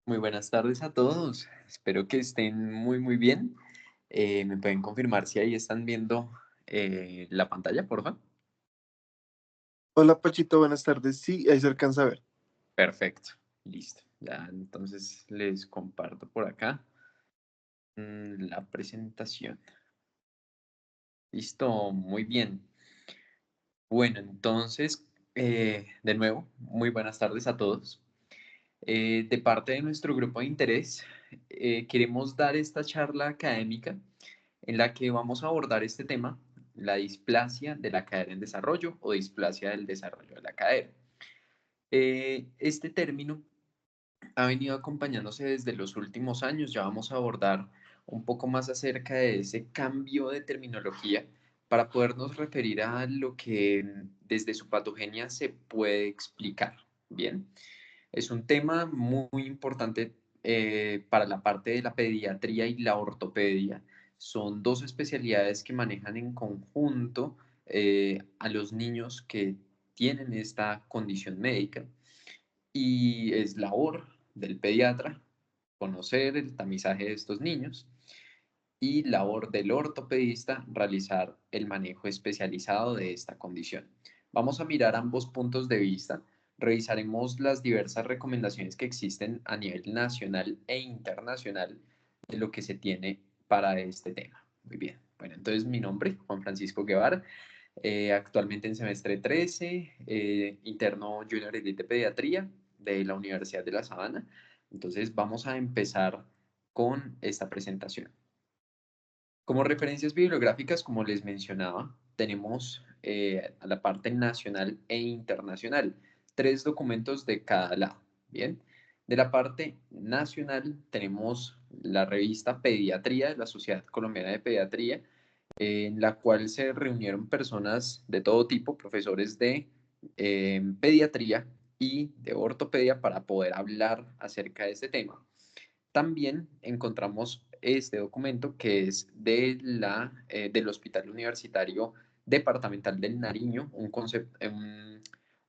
Muy buenas tardes a todos. Espero que estén muy bien. ¿Me pueden confirmar si ahí están viendo la pantalla, por favor? Hola Pachito, buenas tardes. Sí, ahí se alcanza a ver. Perfecto. Listo. Ya entonces les comparto por acá la presentación. Listo, muy bien. Bueno, entonces, de nuevo, muy buenas tardes a todos. De parte de nuestro grupo de interés, queremos dar esta charla académica en la que vamos a abordar este tema, la displasia de la cadera en desarrollo o displasia del desarrollo de la cadera. Este término ha venido acompañándose desde los últimos años. Ya vamos a abordar un poco más acerca de ese cambio de terminología para podernos referir a lo que desde su patogenia se puede explicar. Bien, es un tema muy importante para la parte de la pediatría y la ortopedia. Son dos especialidades que manejan en conjunto a los niños que tienen esta condición médica y es labor del pediatra conocer el tamizaje de estos niños y labor del ortopedista realizar el manejo especializado de esta condición. Vamos a mirar ambos puntos de vista, revisaremos las diversas recomendaciones que existen a nivel nacional e internacional de lo que se tiene para este tema. Muy bien, bueno, entonces mi nombre, Juan Francisco Guevara, actualmente en semestre 13, interno Junior Elite de Pediatría de la Universidad de La Sabana. Entonces vamos a empezar con esta presentación. Como referencias bibliográficas, como les mencionaba, tenemos a la parte nacional e internacional, tres documentos de cada lado. Bien, de la parte nacional tenemos la revista Pediatría de la Sociedad Colombiana de Pediatría, en la cual se reunieron personas de todo tipo, profesores de pediatría y de ortopedia para poder hablar acerca de este tema. También encontramos este documento que es del Hospital Universitario Departamental del Nariño,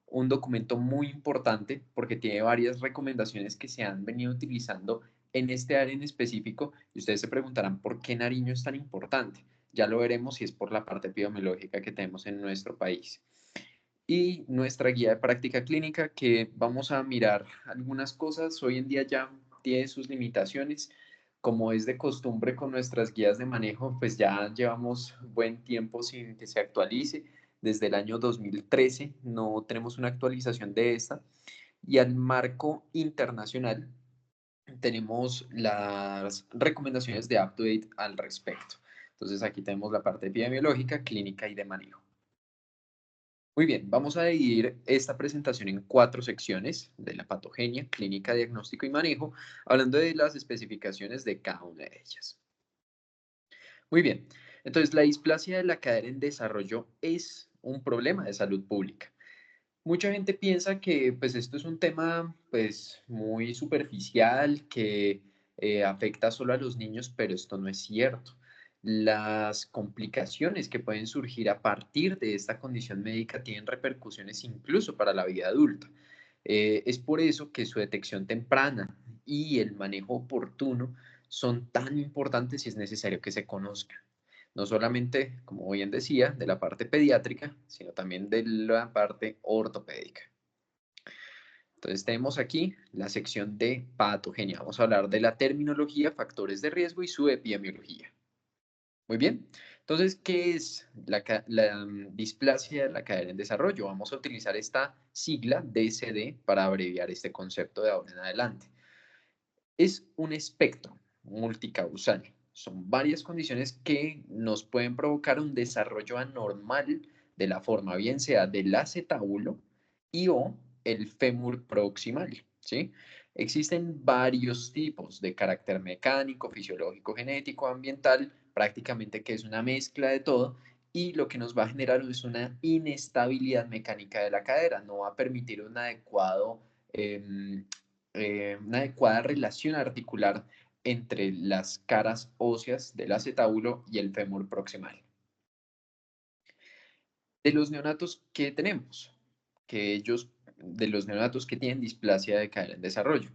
un documento muy importante porque tiene varias recomendaciones que se han venido utilizando en este área en específico y ustedes se preguntarán por qué Nariño es tan importante. Ya lo veremos si es por la parte epidemiológica que tenemos en nuestro país. Y nuestra guía de práctica clínica, que vamos a mirar algunas cosas. Hoy en día ya tiene sus limitaciones. Como es de costumbre con nuestras guías de manejo, pues ya llevamos buen tiempo sin que se actualice. Desde el año 2013 no tenemos una actualización de esta. Y al marco internacional tenemos las recomendaciones de UpToDate al respecto. Entonces aquí tenemos la parte epidemiológica, clínica y de manejo. Muy bien, vamos a dividir esta presentación en cuatro secciones de la patogenia, clínica, diagnóstico y manejo, hablando de las especificaciones de cada una de ellas. Muy bien, entonces la displasia de la cadera en desarrollo es un problema de salud pública. Mucha gente piensa que pues esto es un tema pues muy superficial que afecta solo a los niños, pero esto no es cierto. Las complicaciones que pueden surgir a partir de esta condición médica tienen repercusiones incluso para la vida adulta. Es por eso que su detección temprana y el manejo oportuno son tan importantes y es necesario que se conozcan. No solamente, como bien decía, de la parte pediátrica, sino también de la parte ortopédica. Entonces tenemos aquí la sección de patogenia. Vamos a hablar de la terminología, factores de riesgo y su epidemiología. Muy bien. Entonces, ¿qué es la displasia de la cadera en desarrollo? Vamos a utilizar esta sigla DCD para abreviar este concepto de ahora en adelante. Es un espectro multicausal. Son varias condiciones que nos pueden provocar un desarrollo anormal de la forma, bien sea del acetábulo y o el fémur proximal, ¿sí? Existen varios tipos de carácter mecánico, fisiológico, genético, ambiental, prácticamente que es una mezcla de todo y lo que nos va a generar es una inestabilidad mecánica de la cadera, no va a permitir un adecuado una adecuada relación articular entre las caras óseas del acetábulo y el fémur proximal. De los neonatos que tenemos, de los neonatos que tienen displasia de cadera en desarrollo.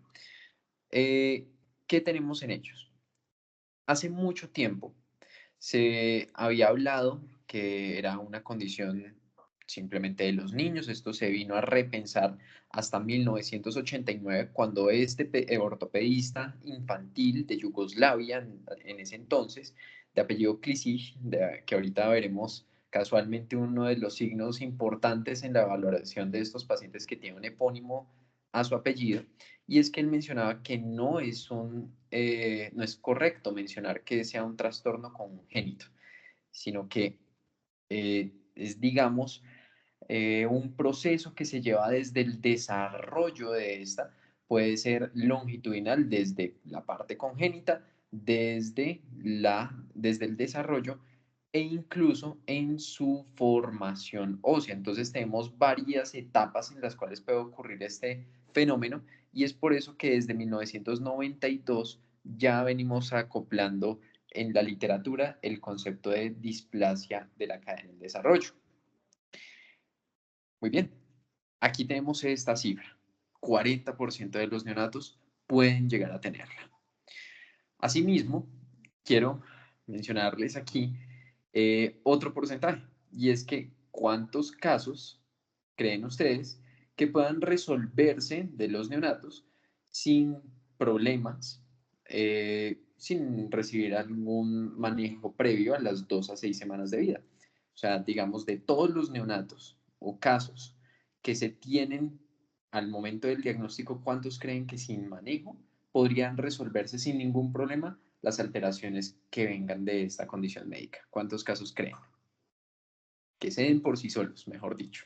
¿Qué tenemos en ellos? Hace mucho tiempo se había hablado que era una condición simplemente de los niños. Esto se vino a repensar hasta 1989, cuando ortopedista infantil de Yugoslavia, en ese entonces, de apellido Klisic, que ahorita veremos casualmente uno de los signos importantes en la valoración de estos pacientes que tiene un epónimo a su apellido, y es que él mencionaba que no es correcto mencionar que sea un trastorno congénito, sino que es, digamos, un proceso que se lleva desde el desarrollo de esta, puede ser longitudinal desde la parte congénita, desde el desarrollo e incluso en su formación ósea. Entonces tenemos varias etapas en las cuales puede ocurrir este fenómeno, y es por eso que desde 1992 ya venimos acoplando en la literatura el concepto de displasia de la cadena del desarrollo. Muy bien, aquí tenemos esta cifra. 40% de los neonatos pueden llegar a tenerla. Asimismo, quiero mencionarles aquí otro porcentaje, y es que ¿cuántos casos creen ustedes que puedan resolverse de los neonatos sin problemas, sin recibir algún manejo previo a las 2 a 6 semanas de vida? O sea, digamos, de todos los neonatos o casos que se tienen al momento del diagnóstico, ¿cuántos creen que sin manejo podrían resolverse sin ningún problema las alteraciones que vengan de esta condición médica? ¿Cuántos casos creen? Que se den por sí solos, mejor dicho.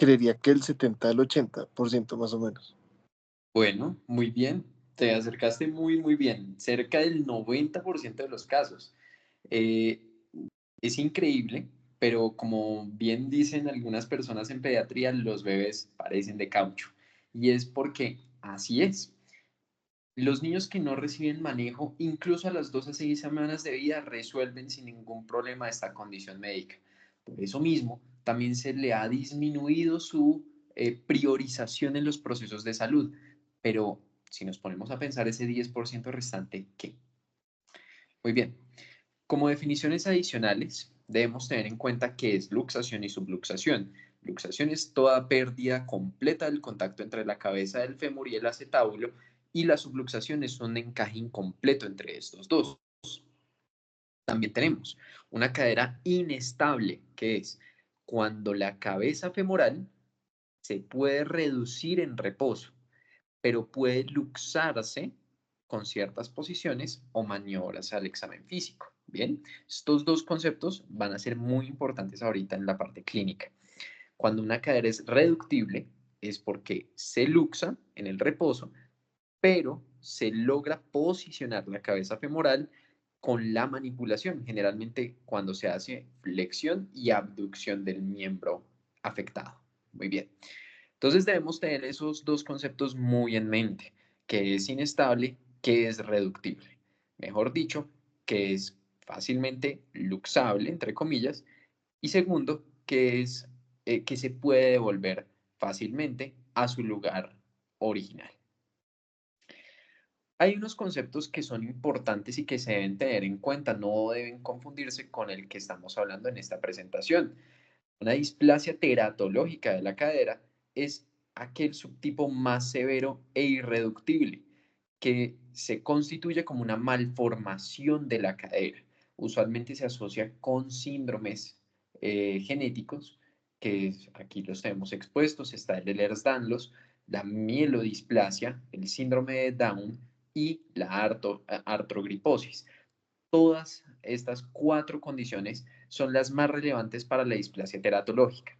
Creería que el 70 al 80% más o menos. Bueno, muy bien. Te acercaste muy, muy bien. Cerca del 90% de los casos. Eh, es increíble, pero como bien dicen algunas personas en pediatría, los bebés parecen de caucho. Y es porque así es. Los niños que no reciben manejo, incluso a las 2 a 6 semanas de vida, resuelven sin ningún problema esta condición médica. Por eso mismo, también se le ha disminuido su priorización en los procesos de salud. Pero si nos ponemos a pensar ese 10% restante, ¿qué? Muy bien. Como definiciones adicionales, debemos tener en cuenta qué es luxación y subluxación. Luxación es toda pérdida completa del contacto entre la cabeza del fémur y el acetábulo, y la subluxación es un encaje incompleto entre estos dos. También tenemos una cadera inestable, que es cuando la cabeza femoral se puede reducir en reposo, pero puede luxarse con ciertas posiciones o maniobras al examen físico. Bien, estos dos conceptos van a ser muy importantes ahorita en la parte clínica. Cuando una cadera es reductible, es porque se luxa en el reposo, pero se logra posicionar la cabeza femoral con la manipulación, generalmente cuando se hace flexión y abducción del miembro afectado. Muy bien. Entonces debemos tener esos dos conceptos muy en mente: que es inestable, que es reductible. Mejor dicho, que es fácilmente luxable, entre comillas, y segundo, que se puede devolver fácilmente a su lugar original. Hay unos conceptos que son importantes y que se deben tener en cuenta, no deben confundirse con el que estamos hablando en esta presentación. Una displasia teratológica de la cadera es aquel subtipo más severo e irreductible que se constituye como una malformación de la cadera. Usualmente se asocia con síndromes genéticos, que aquí los tenemos expuestos. Está el Ehlers-Danlos, la mielodisplasia, el síndrome de Down y la artrogriposis. Todas estas cuatro condiciones son las más relevantes para la displasia teratológica.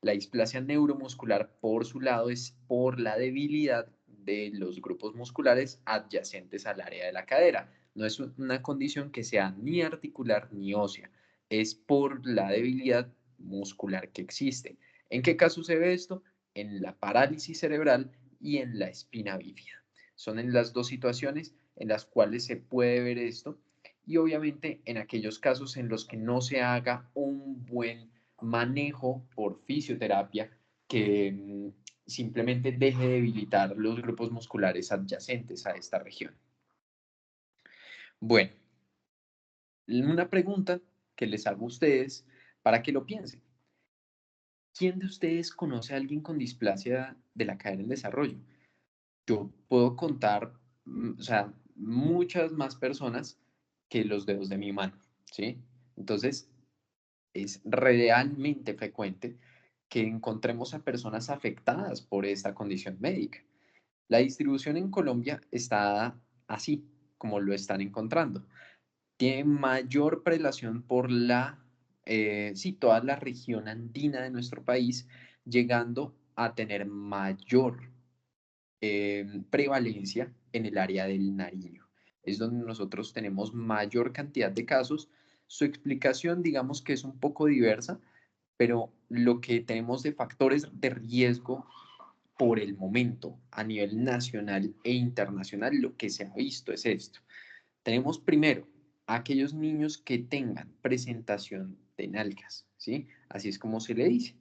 La displasia neuromuscular, por su lado, es por la debilidad de los grupos musculares adyacentes al área de la cadera. No es una condición que sea ni articular ni ósea, es por la debilidad muscular que existe. ¿En qué caso se ve esto? En la parálisis cerebral y en la espina bífida. Son en las dos situaciones en las cuales se puede ver esto y obviamente en aquellos casos en los que no se haga un buen manejo por fisioterapia que simplemente deje de debilitar los grupos musculares adyacentes a esta región. Bueno, una pregunta que les hago a ustedes para que lo piensen. ¿Quién de ustedes conoce a alguien con displasia de la cadera en desarrollo? Yo puedo contar, o sea, muchas más personas que los dedos de mi mano, ¿sí? Entonces, es realmente frecuente que encontremos a personas afectadas por esta condición médica. La distribución en Colombia está así, como lo están encontrando. Tiene mayor prelación por sí, toda la región andina de nuestro país, llegando a tener mayor prevalencia en el área del Nariño. Es donde nosotros tenemos mayor cantidad de casos. Su explicación, digamos que es un poco diversa, pero lo que tenemos de factores de riesgo por el momento a nivel nacional e internacional, lo que se ha visto es esto. Tenemos primero aquellos niños que tengan presentación de nalgas, ¿sí? Así es como se le dice.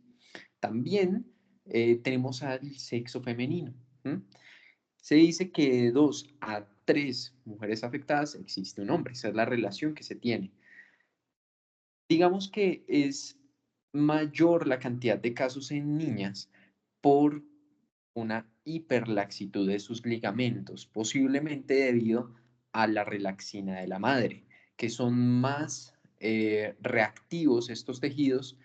También tenemos al sexo femenino. Se dice que de 2 a 3 mujeres afectadas existe un hombre. Esa es la relación que se tiene. Digamos que es mayor la cantidad de casos en niñas por una hiperlaxitud de sus ligamentos, posiblemente debido a la relaxina de la madre, que son más reactivos estos tejidos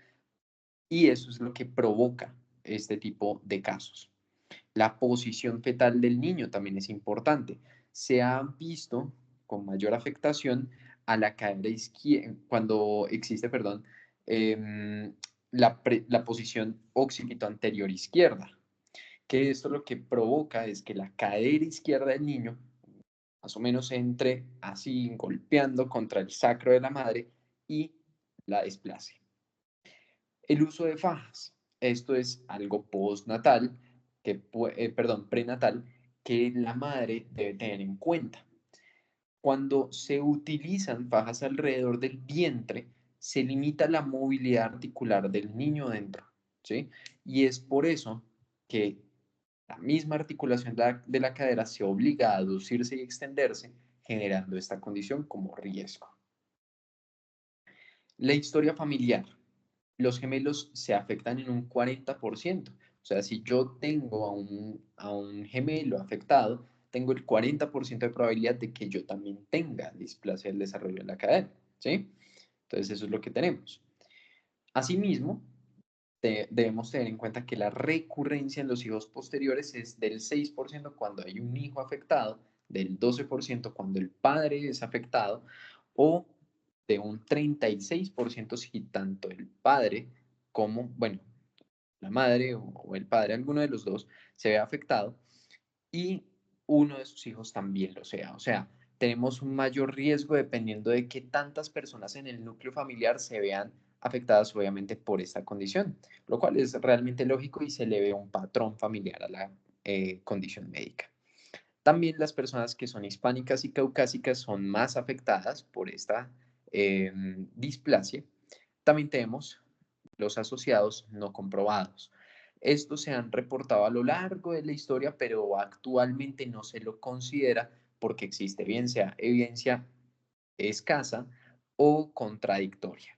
y eso es lo que provoca este tipo de casos. La posición fetal del niño también es importante. Se ha visto con mayor afectación a la cadera izquierda, cuando existe, perdón, em, la posición occipito anterior izquierda, que esto lo que provoca es que la cadera izquierda del niño más o menos entre así golpeando contra el sacro de la madre y la desplace. El uso de fajas. Esto es algo postnatal, perdón, prenatal, que la madre debe tener en cuenta. Cuando se utilizan fajas alrededor del vientre, se limita la movilidad articular del niño dentro, ¿sí? Y es por eso que la misma articulación de la cadera se obliga a aducirse y extenderse, generando esta condición como riesgo. La historia familiar. Los gemelos se afectan en un 40%. O sea, si yo tengo a un gemelo afectado, tengo el 40% de probabilidad de que yo también tenga displasia del desarrollo de la cadera, ¿sí? Entonces, eso es lo que tenemos. Asimismo, debemos tener en cuenta que la recurrencia en los hijos posteriores es del 6% cuando hay un hijo afectado, del 12% cuando el padre es afectado o de un 36% si tanto el padre como, bueno, la madre o el padre, alguno de los dos, se ve afectado y uno de sus hijos también lo sea. O sea, tenemos un mayor riesgo dependiendo de qué tantas personas en el núcleo familiar se vean afectadas obviamente por esta condición, lo cual es realmente lógico y se le ve un patrón familiar a la condición médica. También las personas que son hispánicas y caucásicas son más afectadas por esta displasia. También tenemos los asociados no comprobados. Estos se han reportado a lo largo de la historia, pero actualmente no se lo considera porque existe bien sea evidencia escasa o contradictoria.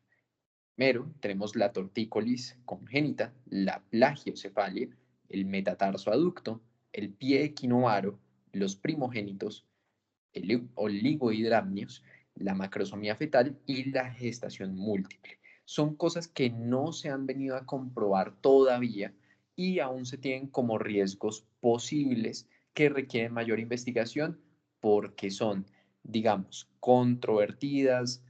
Primero, tenemos la tortícolis congénita, la plagiocefalia, el metatarso aducto, el pie equinovaro, los primogénitos, el oligohidramnios, la macrosomía fetal y la gestación múltiple. Son cosas que no se han venido a comprobar todavía y aún se tienen como riesgos posibles que requieren mayor investigación porque son, digamos, controvertidas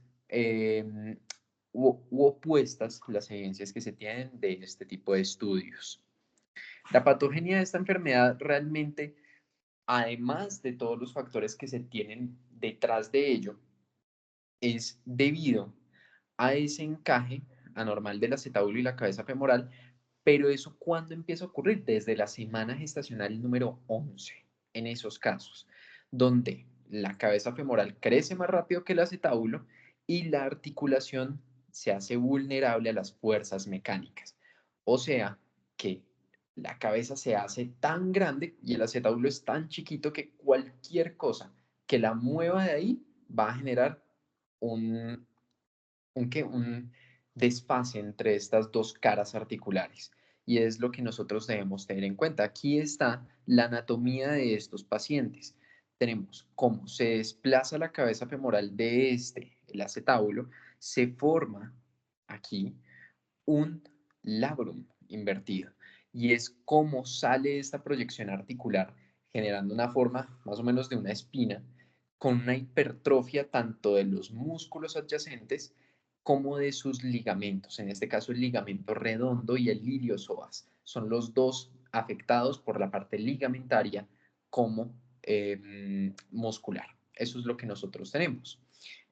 u opuestas las evidencias que se tienen de este tipo de estudios. La patogenia de esta enfermedad realmente, además de todos los factores que se tienen detrás de ello, es debido a ese encaje anormal del acetábulo y la cabeza femoral, pero eso ¿cuándo empieza a ocurrir? Desde la semana gestacional número 11, en esos casos, donde la cabeza femoral crece más rápido que el acetábulo y la articulación se hace vulnerable a las fuerzas mecánicas. O sea que la cabeza se hace tan grande y el acetábulo es tan chiquito que cualquier cosa que la mueva de ahí va a generar un, un desfase entre estas dos caras articulares. Y es lo que nosotros debemos tener en cuenta. Aquí está la anatomía de estos pacientes. Tenemos cómo se desplaza la cabeza femoral de el acetábulo, se forma aquí un labrum invertido. Y es cómo sale esta proyección articular, generando una forma más o menos de una espina, con una hipertrofia tanto de los músculos adyacentes como de sus ligamentos. En este caso, el ligamento redondo y el iliosoas son los dos afectados por la parte ligamentaria como muscular. Eso es lo que nosotros tenemos.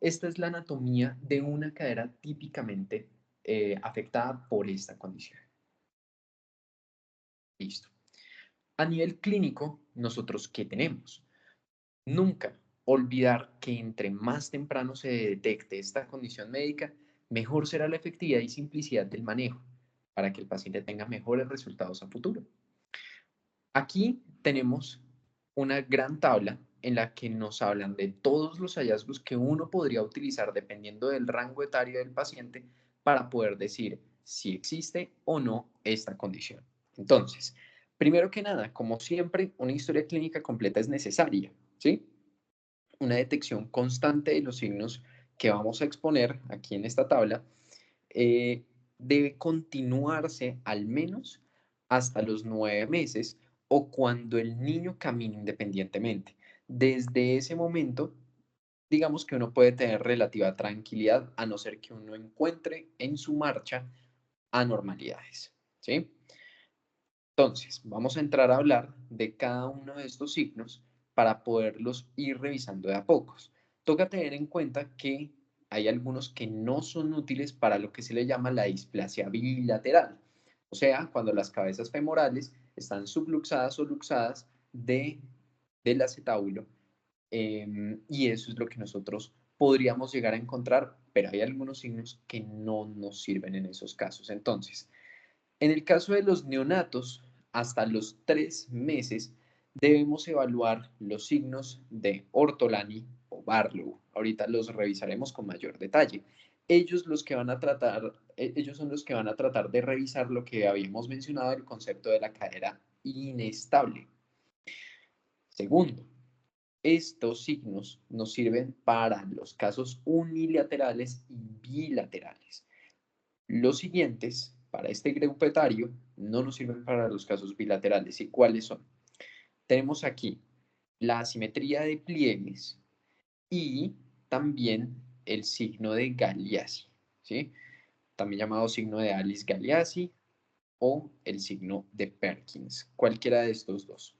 Esta es la anatomía de una cadera típicamente afectada por esta condición. Listo. A nivel clínico, nosotros, ¿qué tenemos? Nunca olvidar que entre más temprano se detecte esta condición médica, mejor será la efectividad y simplicidad del manejo para que el paciente tenga mejores resultados a futuro. Aquí tenemos una gran tabla en la que nos hablan de todos los hallazgos que uno podría utilizar dependiendo del rango etario del paciente para poder decir si existe o no esta condición. Entonces, primero que nada, como siempre, una historia clínica completa es necesaria, ¿sí? Una detección constante de los signos que vamos a exponer aquí en esta tabla eh, debe continuarse al menos hasta los 9 meses o cuando el niño camina independientemente. Desde ese momento, digamos que uno puede tener relativa tranquilidad a no ser que uno encuentre en su marcha anormalidades, ¿sí? Entonces, vamos a entrar a hablar de cada uno de estos signos para poderlos ir revisando de a pocos. Toca tener en cuenta que hay algunos que no son útiles para lo que se le llama la displasia bilateral, o sea, cuando las cabezas femorales están subluxadas o luxadas del acetábulo, y eso es lo que nosotros podríamos llegar a encontrar, pero hay algunos signos que no nos sirven en esos casos. Entonces, en el caso de los neonatos, hasta los 3 meses debemos evaluar los signos de Ortolani o Barlow. Ahorita los revisaremos con mayor detalle. Ellos son los que van a tratar de revisar lo que habíamos mencionado, el concepto de la cadera inestable. Segundo, estos signos nos sirven para los casos unilaterales y bilaterales. Los siguientes, para este grupo etario, no nos sirven para los casos bilaterales. ¿Y cuáles son? Tenemos aquí la asimetría de pliegues y también el signo de Galeazzi, ¿sí? También llamado signo de Alice-Galeazzi o el signo de Perkins, cualquiera de estos dos.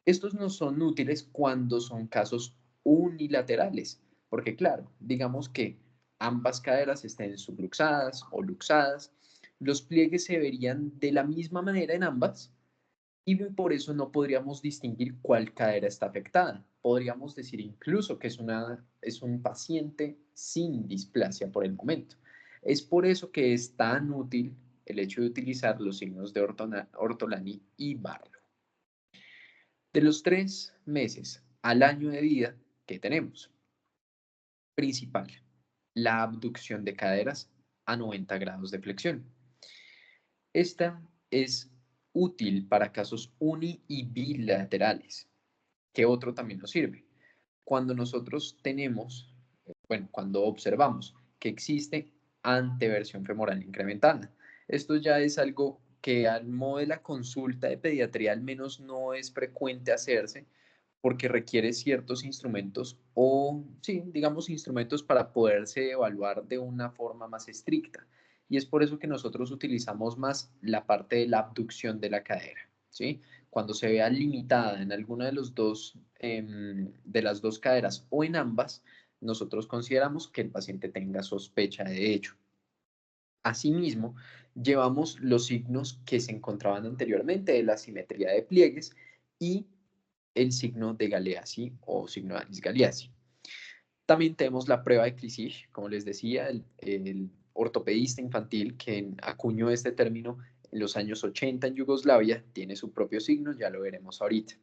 Estos no son útiles cuando son casos unilaterales, porque claro, digamos que ambas caderas estén subluxadas o luxadas, los pliegues se verían de la misma manera en ambas y por eso no podríamos distinguir cuál cadera está afectada. Podríamos decir incluso que es un paciente sin displasia por el momento. Es por eso que es tan útil el hecho de utilizar los signos de Ortolani y Barlow. De los 3 meses al año de vida que tenemos, principal, la abducción de caderas a 90 grados de flexión. Esta es útil para casos uni y bilaterales. ¿Qué otro también nos sirve? Cuando nosotros tenemos, bueno, cuando observamos que existe anteversión femoral incrementada. Esto ya es algo que al modo de la consulta de pediatría al menos no es frecuente hacerse porque requiere ciertos instrumentos o, sí, digamos, instrumentos para poderse evaluar de una forma más estricta. Y es por eso que nosotros utilizamos más la parte de la abducción de la cadera, ¿sí? Cuando se vea limitada en alguna de los dos, de las dos caderas o en ambas, nosotros consideramos que el paciente tenga sospecha de hecho. Asimismo, llevamos los signos que se encontraban anteriormente de la simetría de pliegues y el signo de Galeazzi o signo de Alice-Galeazzi. También tenemos la prueba de Clichy, como les decía, el ortopedista infantil que acuñó este término en los años 80 en Yugoslavia, tiene su propio signo, ya lo veremos ahorita.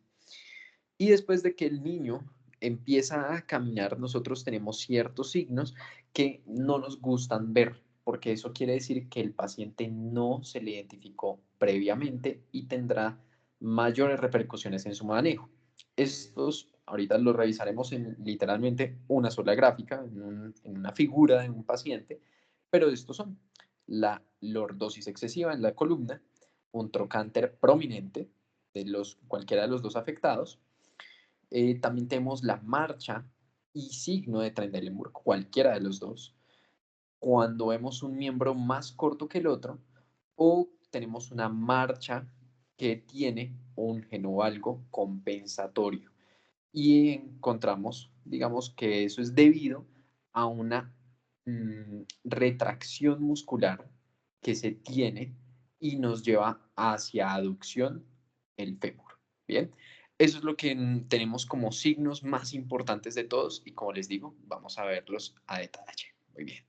Y después de que el niño empieza a caminar, nosotros tenemos ciertos signos que no nos gustan ver, porque eso quiere decir que el paciente no se le identificó previamente y tendrá mayores repercusiones en su manejo. Estos ahorita los revisaremos en literalmente una sola gráfica, en una figura de un paciente, pero estos son la lordosis excesiva en la columna, un trocánter prominente de cualquiera de los dos afectados. También tenemos la marcha y signo de Trendelenburg, cualquiera de los dos. Cuando vemos un miembro más corto que el otro, o tenemos una marcha que tiene un genovalgo compensatorio. Y encontramos, digamos, que eso es debido a una retracción muscular que se tiene y nos lleva hacia aducción el fémur. Bien, eso es lo que tenemos como signos más importantes de todos y como les digo, vamos a verlos a detalle. Muy bien.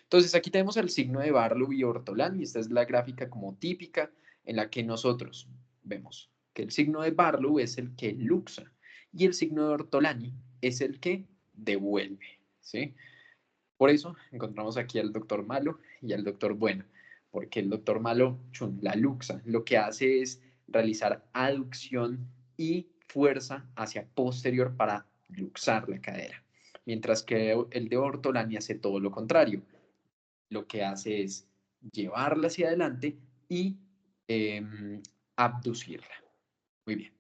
Entonces aquí tenemos el signo de Barlow y Ortolani. Esta es la gráfica como típica en la que nosotros vemos que el signo de Barlow es el que luxa y el signo de Ortolani es el que devuelve, ¿sí? Por eso encontramos aquí al doctor Malo y al doctor Bueno, porque el doctor Malo, la luxa, lo que hace es realizar aducción y fuerza hacia posterior para luxar la cadera, mientras que el de Ortolani hace todo lo contrario, lo que hace es llevarla hacia adelante y abducirla. Muy bien.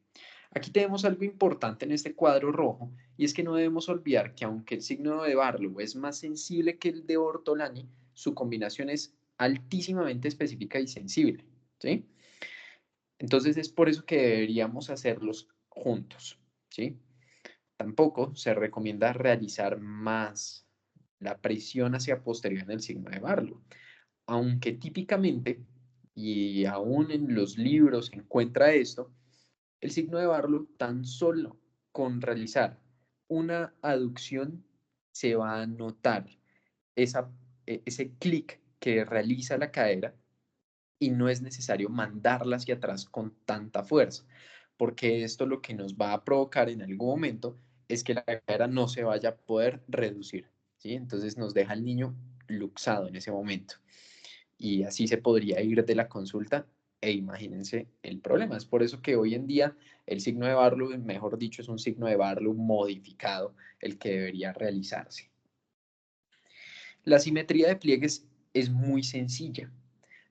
Aquí tenemos algo importante en este cuadro rojo y es que no debemos olvidar que aunque el signo de Barlow es más sensible que el de Ortolani, su combinación es altísimamente específica y sensible, ¿sí? Entonces es por eso que deberíamos hacerlos juntos, ¿sí? Tampoco se recomienda realizar más la presión hacia posterior en el signo de Barlow, aunque típicamente, y aún en los libros se encuentra esto, el signo de Barlow tan solo con realizar una aducción se va a notar ese clic que realiza la cadera y no es necesario mandarla hacia atrás con tanta fuerza, porque esto lo que nos va a provocar en algún momento es que la cadera no se vaya a poder reducir, ¿sí? Entonces nos deja el niño luxado en ese momento y así se podría ir de la consulta e imagínense el problema. Es por eso que hoy en día el signo de Barlow, mejor dicho, es un signo de Barlow modificado el que debería realizarse. La simetría de pliegues es muy sencilla.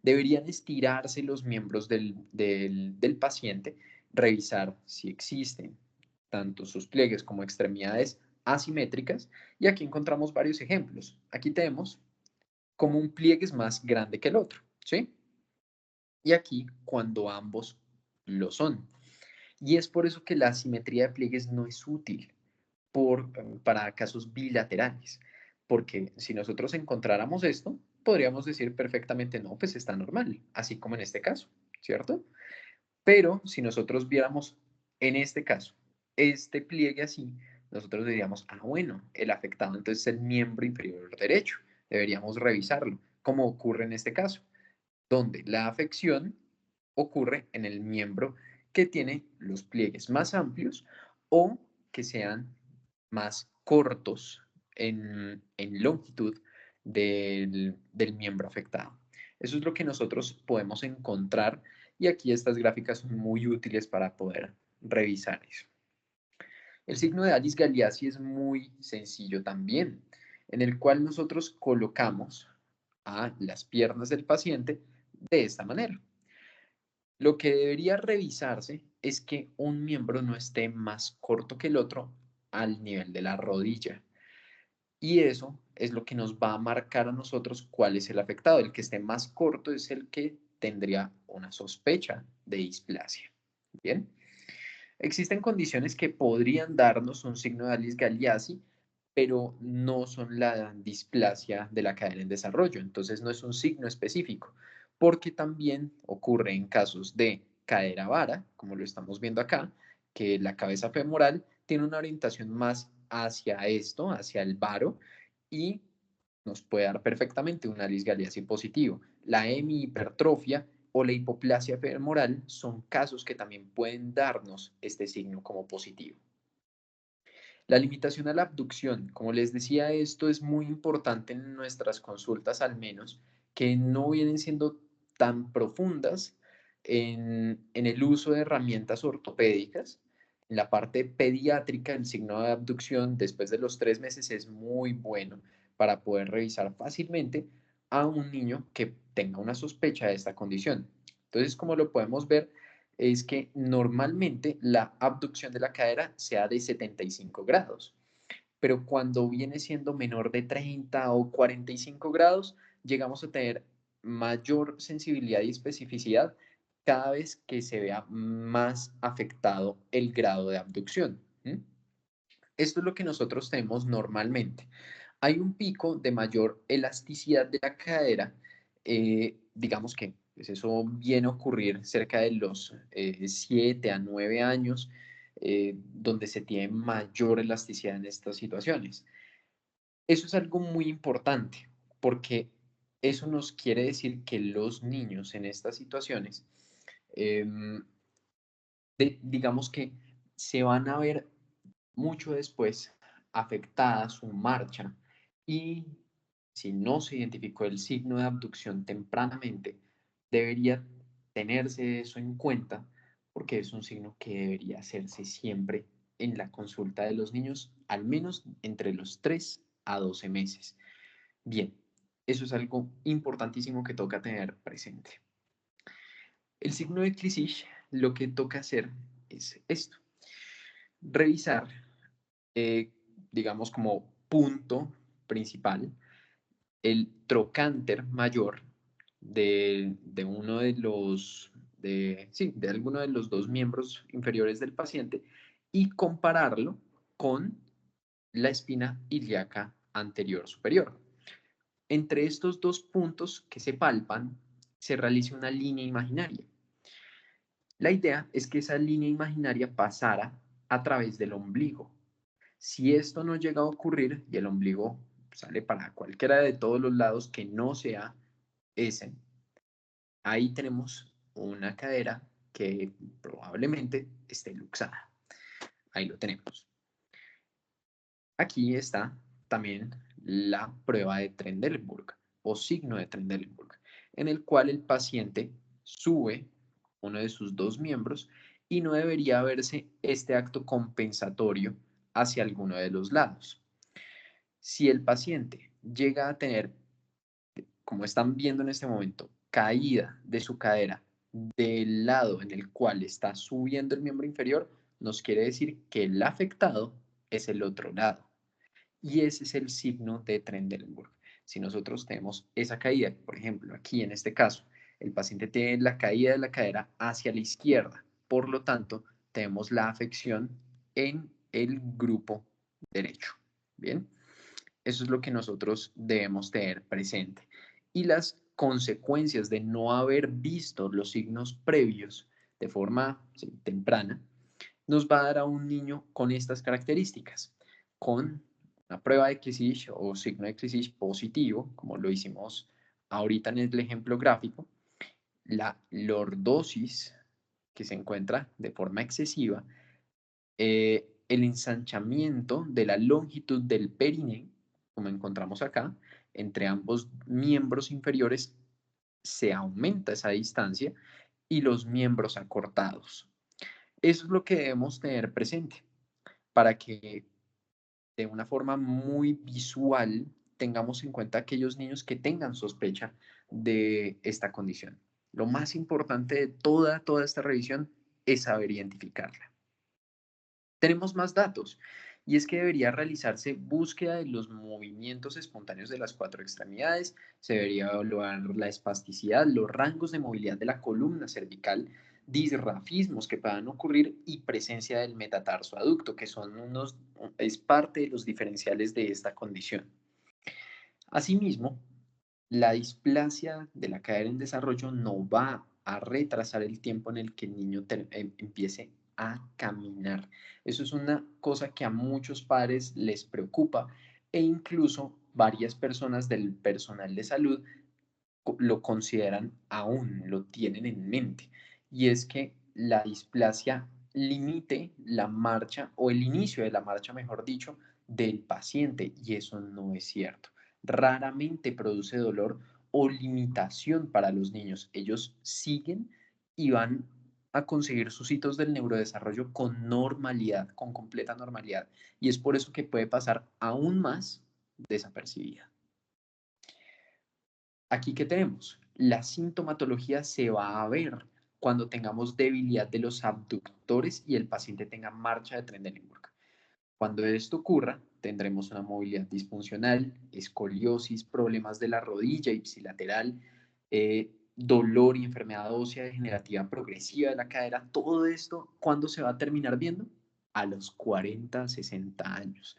Deberían estirarse los miembros del paciente, revisar si existen tanto sus pliegues como extremidades asimétricas y aquí encontramos varios ejemplos. Aquí tenemos como un pliegue es más grande que el otro, ¿sí? Y aquí cuando ambos lo son. Y es por eso que la asimetría de pliegues no es útil para casos bilaterales, porque si nosotros encontráramos esto, podríamos decir perfectamente, no, pues está normal, así como en este caso, ¿cierto? Pero si nosotros viéramos en este caso este pliegue así, nosotros diríamos, ah, bueno, el afectado entonces es el miembro inferior derecho, deberíamos revisarlo, como ocurre en este caso, donde la afección ocurre en el miembro que tiene los pliegues más amplios o que sean más cortos en longitud del miembro afectado. Eso es lo que nosotros podemos encontrar y aquí estas gráficas son muy útiles para poder revisar eso. El signo de Alice-Galeazzi es muy sencillo también, en el cual nosotros colocamos a las piernas del paciente de esta manera. Lo que debería revisarse es que un miembro no esté más corto que el otro al nivel de la rodilla. Y eso es lo que nos va a marcar a nosotros cuál es el afectado. El que esté más corto es el que tendría una sospecha de displasia. Bien. Existen condiciones que podrían darnos un signo de Alice-Galeazzi, pero no son la displasia de la cadera en desarrollo. Entonces no es un signo específico, porque también ocurre en casos de cadera vara, como lo estamos viendo acá, que la cabeza femoral tiene una orientación más hacia esto, hacia el varo, y nos puede dar perfectamente una lisgaliasis positivo. La hemihipertrofia o la hipoplasia femoral son casos que también pueden darnos este signo como positivo. La limitación a la abducción, como les decía, esto es muy importante en nuestras consultas al menos, que no vienen siendo tan profundas en el uso de herramientas ortopédicas. En la parte pediátrica, el signo de abducción después de los 3 meses es muy bueno para poder revisar fácilmente a un niño que tenga una sospecha de esta condición. Entonces, como lo podemos ver, es que normalmente la abducción de la cadera sea de 75 grados, pero cuando viene siendo menor de 30 o 45 grados, llegamos a tener mayor sensibilidad y especificidad cada vez que se vea más afectado el grado de abducción. Esto es lo que nosotros tenemos normalmente. Hay un pico de mayor elasticidad de la cadera, digamos que pues eso viene a ocurrir cerca de los 7 a 9 años, donde se tiene mayor elasticidad en estas situaciones. Eso es algo muy importante porque eso nos quiere decir que los niños en estas situaciones, em, digamos que se van a ver mucho después afectada su marcha, y si no se identificó el signo de abducción tempranamente, debería tenerse eso en cuenta porque es un signo que debería hacerse siempre en la consulta de los niños, al menos entre los 3 a 12 meses. Bien, eso es algo importantísimo que toca tener presente. El signo de Clichy, lo que toca hacer es esto: revisar, eh, digamos como punto principal, el trocánter mayor de uno de los, sí, de alguno de los dos miembros inferiores del paciente, y compararlo con la espina ilíaca anterior superior. Entre estos dos puntos que se palpan, se realiza una línea imaginaria. La idea es que esa línea imaginaria pasara a través del ombligo. Si esto no llega a ocurrir y el ombligo sale para cualquiera de todos los lados que no sea ese, ahí tenemos una cadera que probablemente esté luxada. Ahí lo tenemos. Aquí está también la prueba de Trendelenburg o signo de Trendelenburg, en el cual el paciente sube uno de sus dos miembros y no debería verse este acto compensatorio hacia alguno de los lados. Si el paciente llega a tener, como están viendo en este momento, caída de su cadera del lado en el cual está subiendo el miembro inferior, nos quiere decir que el afectado es el otro lado. Y ese es el signo de Trendelenburg. Si nosotros tenemos esa caída, por ejemplo, aquí en este caso, el paciente tiene la caída de la cadera hacia la izquierda, por lo tanto, tenemos la afección en el grupo derecho. Bien, eso es lo que nosotros debemos tener presente. Y las consecuencias de no haber visto los signos previos de forma temprana nos va a dar a un niño con estas características, con una prueba de Clichy o signo de Clichy positivo, como lo hicimos ahorita en el ejemplo gráfico, la lordosis, que se encuentra de forma excesiva, el ensanchamiento de la longitud del perineo, como encontramos acá, entre ambos miembros inferiores se aumenta esa distancia, y los miembros acortados. Eso es lo que debemos tener presente para que de una forma muy visual tengamos en cuenta aquellos niños que tengan sospecha de esta condición. Lo más importante de toda esta revisión es saber identificarla. Tenemos más datos, y es que debería realizarse búsqueda de los movimientos espontáneos de las cuatro extremidades, se debería evaluar la espasticidad, los rangos de movilidad de la columna cervical, disrafismos que puedan ocurrir y presencia del metatarso aducto, que es parte de los diferenciales de esta condición. Asimismo, la displasia de la cadera en desarrollo no va a retrasar el tiempo en el que el niño empiece a caminar. Eso es una cosa que a muchos padres les preocupa e incluso varias personas del personal de salud lo consideran aún, lo tienen en mente. Y es que la displasia limite la marcha o el inicio de la marcha, mejor dicho, del paciente. Y eso no es cierto. Raramente produce dolor o limitación para los niños. Ellos siguen y van a conseguir sus hitos del neurodesarrollo con normalidad, con completa normalidad. Y es por eso que puede pasar aún más desapercibida. Aquí, ¿qué tenemos? La sintomatología se va a ver cuando tengamos debilidad de los abductores y el paciente tenga marcha de Trendelenburg. Cuando esto ocurra, tendremos una movilidad disfuncional, escoliosis, problemas de la rodilla ipsilateral, dolor y enfermedad ósea degenerativa progresiva de la cadera. Todo esto, ¿cuándo se va a terminar viendo? A los 40, 60 años.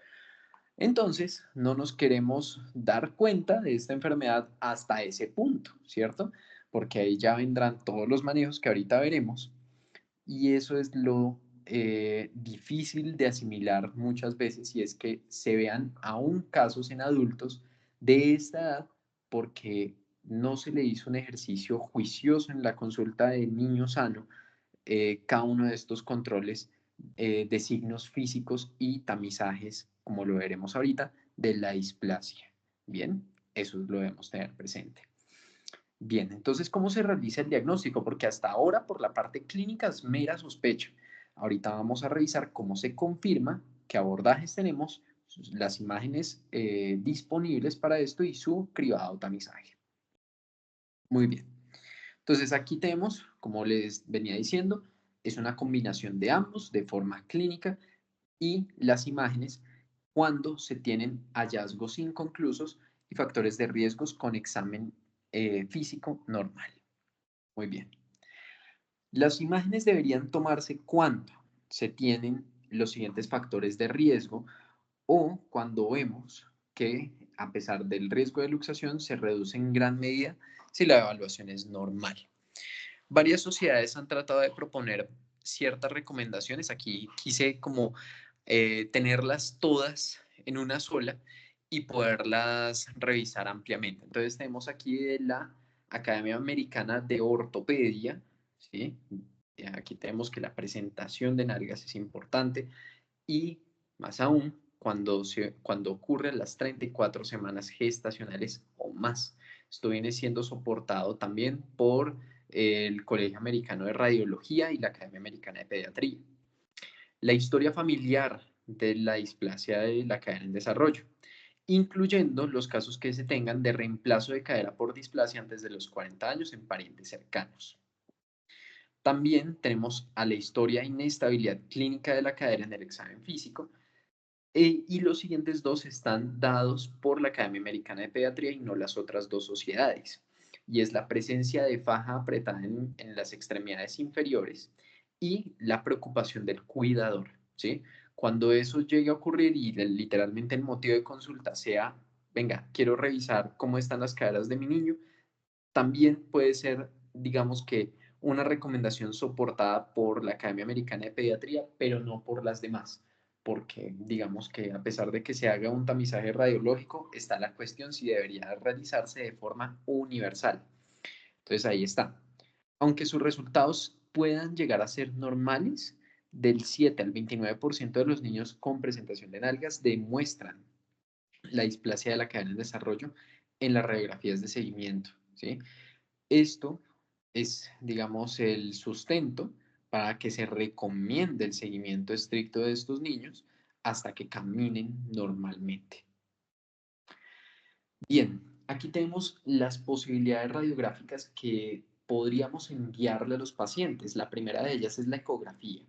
Entonces, no nos queremos dar cuenta de esta enfermedad hasta ese punto, ¿cierto? Porque ahí ya vendrán todos los manejos que ahorita veremos y eso es lo difícil de asimilar muchas veces y es que se vean aún casos en adultos de esta edad porque no se le hizo un ejercicio juicioso en la consulta de niño sano, cada uno de estos controles de signos físicos y tamizajes, como lo veremos ahorita, de la displasia. Bien, eso lo debemos tener presente. Bien, entonces, ¿cómo se realiza el diagnóstico? Porque hasta ahora, por la parte clínica, es mera sospecha. Ahorita vamos a revisar cómo se confirma, qué abordajes tenemos, las imágenes disponibles para esto y su cribado tamizaje. Muy bien. Entonces, aquí tenemos, como les venía diciendo, es una combinación de ambos de forma clínica y las imágenes cuando se tienen hallazgos inconclusos y factores de riesgos con examen físico normal. Muy bien. Las imágenes deberían tomarse cuando se tienen los siguientes factores de riesgo o cuando vemos que a pesar del riesgo de luxación se reduce en gran medida si la evaluación es normal. Varias sociedades han tratado de proponer ciertas recomendaciones. Aquí quise como tenerlas todas en una sola y poderlas revisar ampliamente. Entonces tenemos aquí de la Academia Americana de Ortopedia, ¿sí? Aquí tenemos que la presentación de nalgas es importante y más aún cuando ocurren las 34 semanas gestacionales o más. Esto viene siendo soportado también por el Colegio Americano de Radiología y la Academia Americana de Pediatría. La historia familiar de la displasia de la cadera en desarrollo, incluyendo los casos que se tengan de reemplazo de cadera por displasia antes de los 40 años en parientes cercanos. También tenemos a la historia e inestabilidad clínica de la cadera en el examen físico, y los siguientes dos están dados por la Academia Americana de Pediatría y no las otras dos sociedades. Y es la presencia de faja apretada en las extremidades inferiores y la preocupación del cuidador, ¿sí? Cuando eso llegue a ocurrir y literalmente el motivo de consulta sea, venga, quiero revisar cómo están las caderas de mi niño, también puede ser, digamos que, una recomendación soportada por la Academia Americana de Pediatría, pero no por las demás, porque digamos que a pesar de que se haga un tamizaje radiológico, está la cuestión si debería realizarse de forma universal. Entonces ahí está. Aunque sus resultados puedan llegar a ser normales, del 7 al 29% de los niños con presentación de nalgas demuestran la displasia de la cadena en desarrollo en las radiografías de seguimiento, ¿sí? Esto es, digamos, el sustento para que se recomiende el seguimiento estricto de estos niños hasta que caminen normalmente. Bien, aquí tenemos las posibilidades radiográficas que podríamos enviarle a los pacientes. La primera de ellas es la ecografía.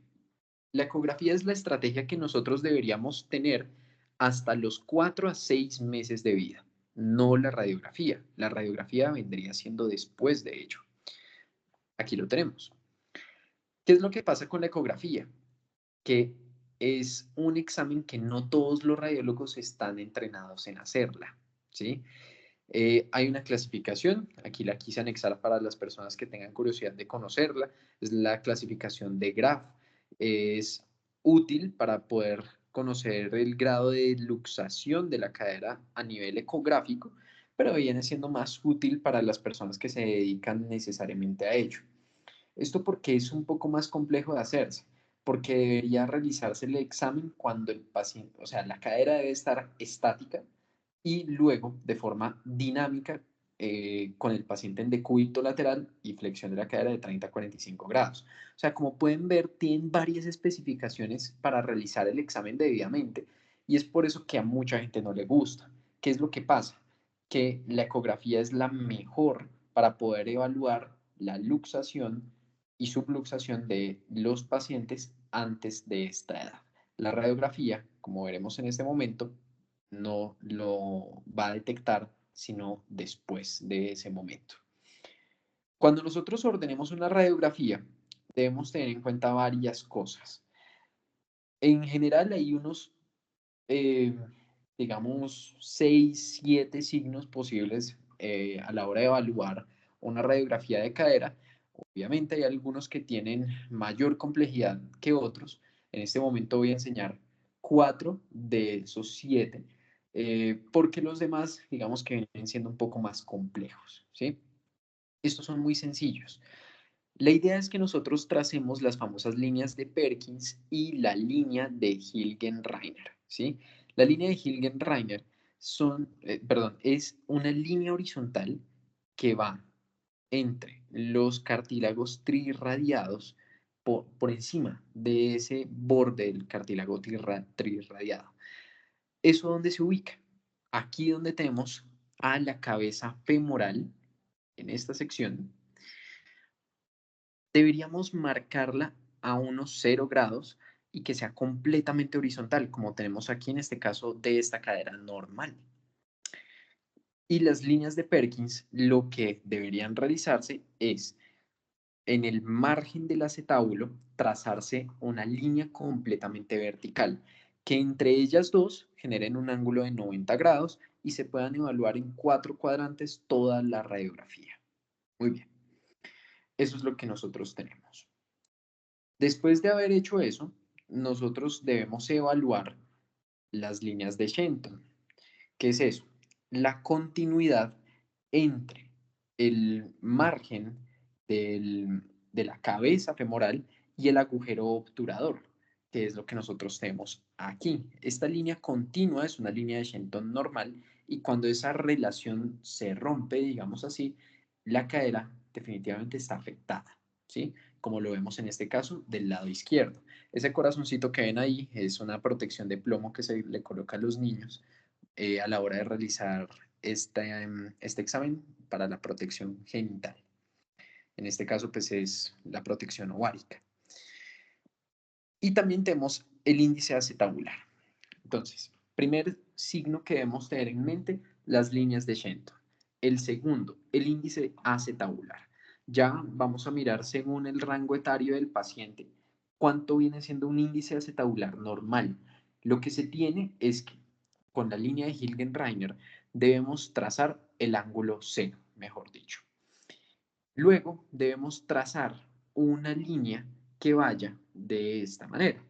La ecografía es la estrategia que nosotros deberíamos tener hasta los 4 a 6 meses de vida, no la radiografía. La radiografía vendría siendo después de ello. Aquí lo tenemos. ¿Qué es lo que pasa con la ecografía? Que es un examen que no todos los radiólogos están entrenados en hacerla, ¿sí? Hay una clasificación, aquí la quise anexar para las personas que tengan curiosidad de conocerla, es la clasificación de Graf. Es útil para poder conocer el grado de luxación de la cadera a nivel ecográfico, pero viene siendo más útil para las personas que se dedican necesariamente a ello. Esto porque es un poco más complejo de hacerse, porque debería realizarse el examen cuando el paciente, o sea, la cadera debe estar estática y luego de forma dinámica con el paciente en decúbito lateral y flexión de la cadera de 30 a 45 grados. O sea, como pueden ver, tienen varias especificaciones para realizar el examen debidamente y es por eso que a mucha gente no le gusta. ¿Qué es lo que pasa? Que la ecografía es la mejor para poder evaluar la luxación y subluxación de los pacientes antes de esta edad. La radiografía, como veremos en este momento, no lo va a detectar sino después de ese momento. Cuando nosotros ordenemos una radiografía, debemos tener en cuenta varias cosas. En general hay unos, eh, digamos, 6, 7 signos posibles a la hora de evaluar una radiografía de cadera. Obviamente hay algunos que tienen mayor complejidad que otros. En este momento voy a enseñar 4 de esos 7, porque los demás, digamos que vienen siendo un poco más complejos, ¿sí? Estos son muy sencillos. La idea es que nosotros tracemos las famosas líneas de Perkins y la línea de Hilgen-Reiner, ¿sí? La línea de Hilgen-Reiner es una línea horizontal que va entre los cartílagos trirradiados por encima de ese borde del cartílago trirradiado. ¿Eso dónde se ubica? Aquí donde tenemos a la cabeza femoral, en esta sección, deberíamos marcarla a unos 0 grados y que sea completamente horizontal, como tenemos aquí en este caso de esta cadera normal. Y las líneas de Perkins, lo que deberían realizarse es en el margen del acetábulo trazarse una línea completamente vertical, que entre ellas dos generen un ángulo de 90 grados y se puedan evaluar en 4 cuadrantes toda la radiografía. Muy bien, eso es lo que nosotros tenemos. Después de haber hecho eso, nosotros debemos evaluar las líneas de Shenton. ¿Qué es eso? La continuidad entre el margen de la cabeza femoral y el agujero obturador, que es lo que nosotros tenemos aquí. Esta línea continua es una línea de Shenton normal y cuando esa relación se rompe, digamos así, la cadera definitivamente está afectada, ¿sí? Como lo vemos en este caso del lado izquierdo. Ese corazoncito que ven ahí es una protección de plomo que se le coloca a los niños a la hora de realizar este examen para la protección genital. En este caso, pues es la protección ovárica. Y también tenemos el índice acetabular. Entonces, primer signo que debemos tener en mente, las líneas de Shenton. El segundo, el índice acetabular. Ya vamos a mirar según el rango etario del paciente cuánto viene siendo un índice acetabular normal. Lo que se tiene es que con la línea de Hilgen-Reiner debemos trazar el ángulo cero, mejor dicho. Luego debemos trazar una línea que vaya de esta manera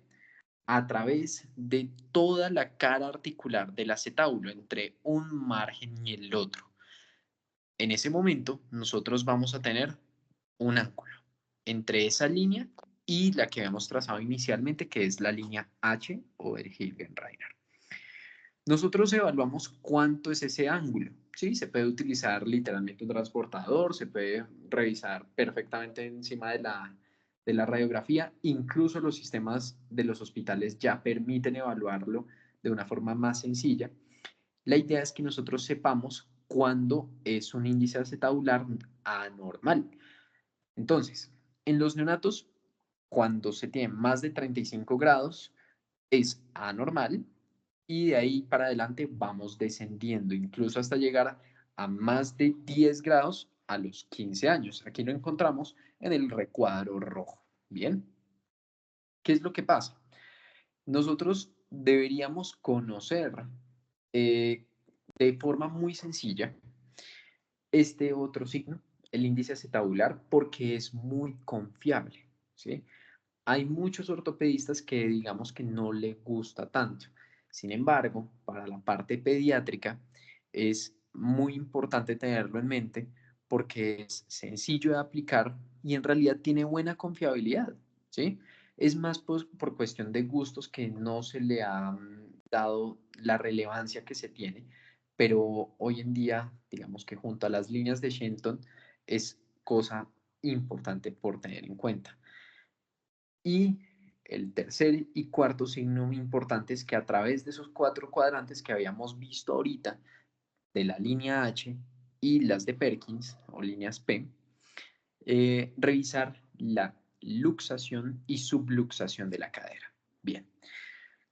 a través de toda la cara articular del acetábulo entre un margen y el otro. En ese momento, nosotros vamos a tener un ángulo entre esa línea y la que habíamos trazado inicialmente, que es la línea H o el Hilgen-Reiner. Nosotros evaluamos cuánto es ese ángulo, ¿sí? Se puede utilizar literalmente un transportador, se puede revisar perfectamente encima de la radiografía, incluso los sistemas de los hospitales ya permiten evaluarlo de una forma más sencilla. La idea es que nosotros sepamos cuándo es un índice acetabular anormal. Entonces, en los neonatos, cuando se tiene más de 35 grados, es anormal y de ahí para adelante vamos descendiendo, incluso hasta llegar a más de 10 grados a los 15 años. Aquí lo encontramos en el recuadro rojo. Bien, ¿qué es lo que pasa? Nosotros deberíamos conocer eh, de forma muy sencilla este otro signo, el índice acetabular, porque es muy confiable, ¿sí? Hay muchos ortopedistas que digamos que no le gusta tanto. Sin embargo, para la parte pediátrica es muy importante tenerlo en mente porque es sencillo de aplicar y en realidad tiene buena confiabilidad, ¿sí? Es más por cuestión de gustos que no se le ha dado la relevancia que se tiene, pero hoy en día, digamos que junto a las líneas de Shenton es cosa importante por tener en cuenta. Y el tercer y cuarto signo muy importante es que a través de esos cuatro cuadrantes que habíamos visto ahorita, de la línea H y las de Perkins o líneas P, revisar la luxación y subluxación de la cadera. Bien,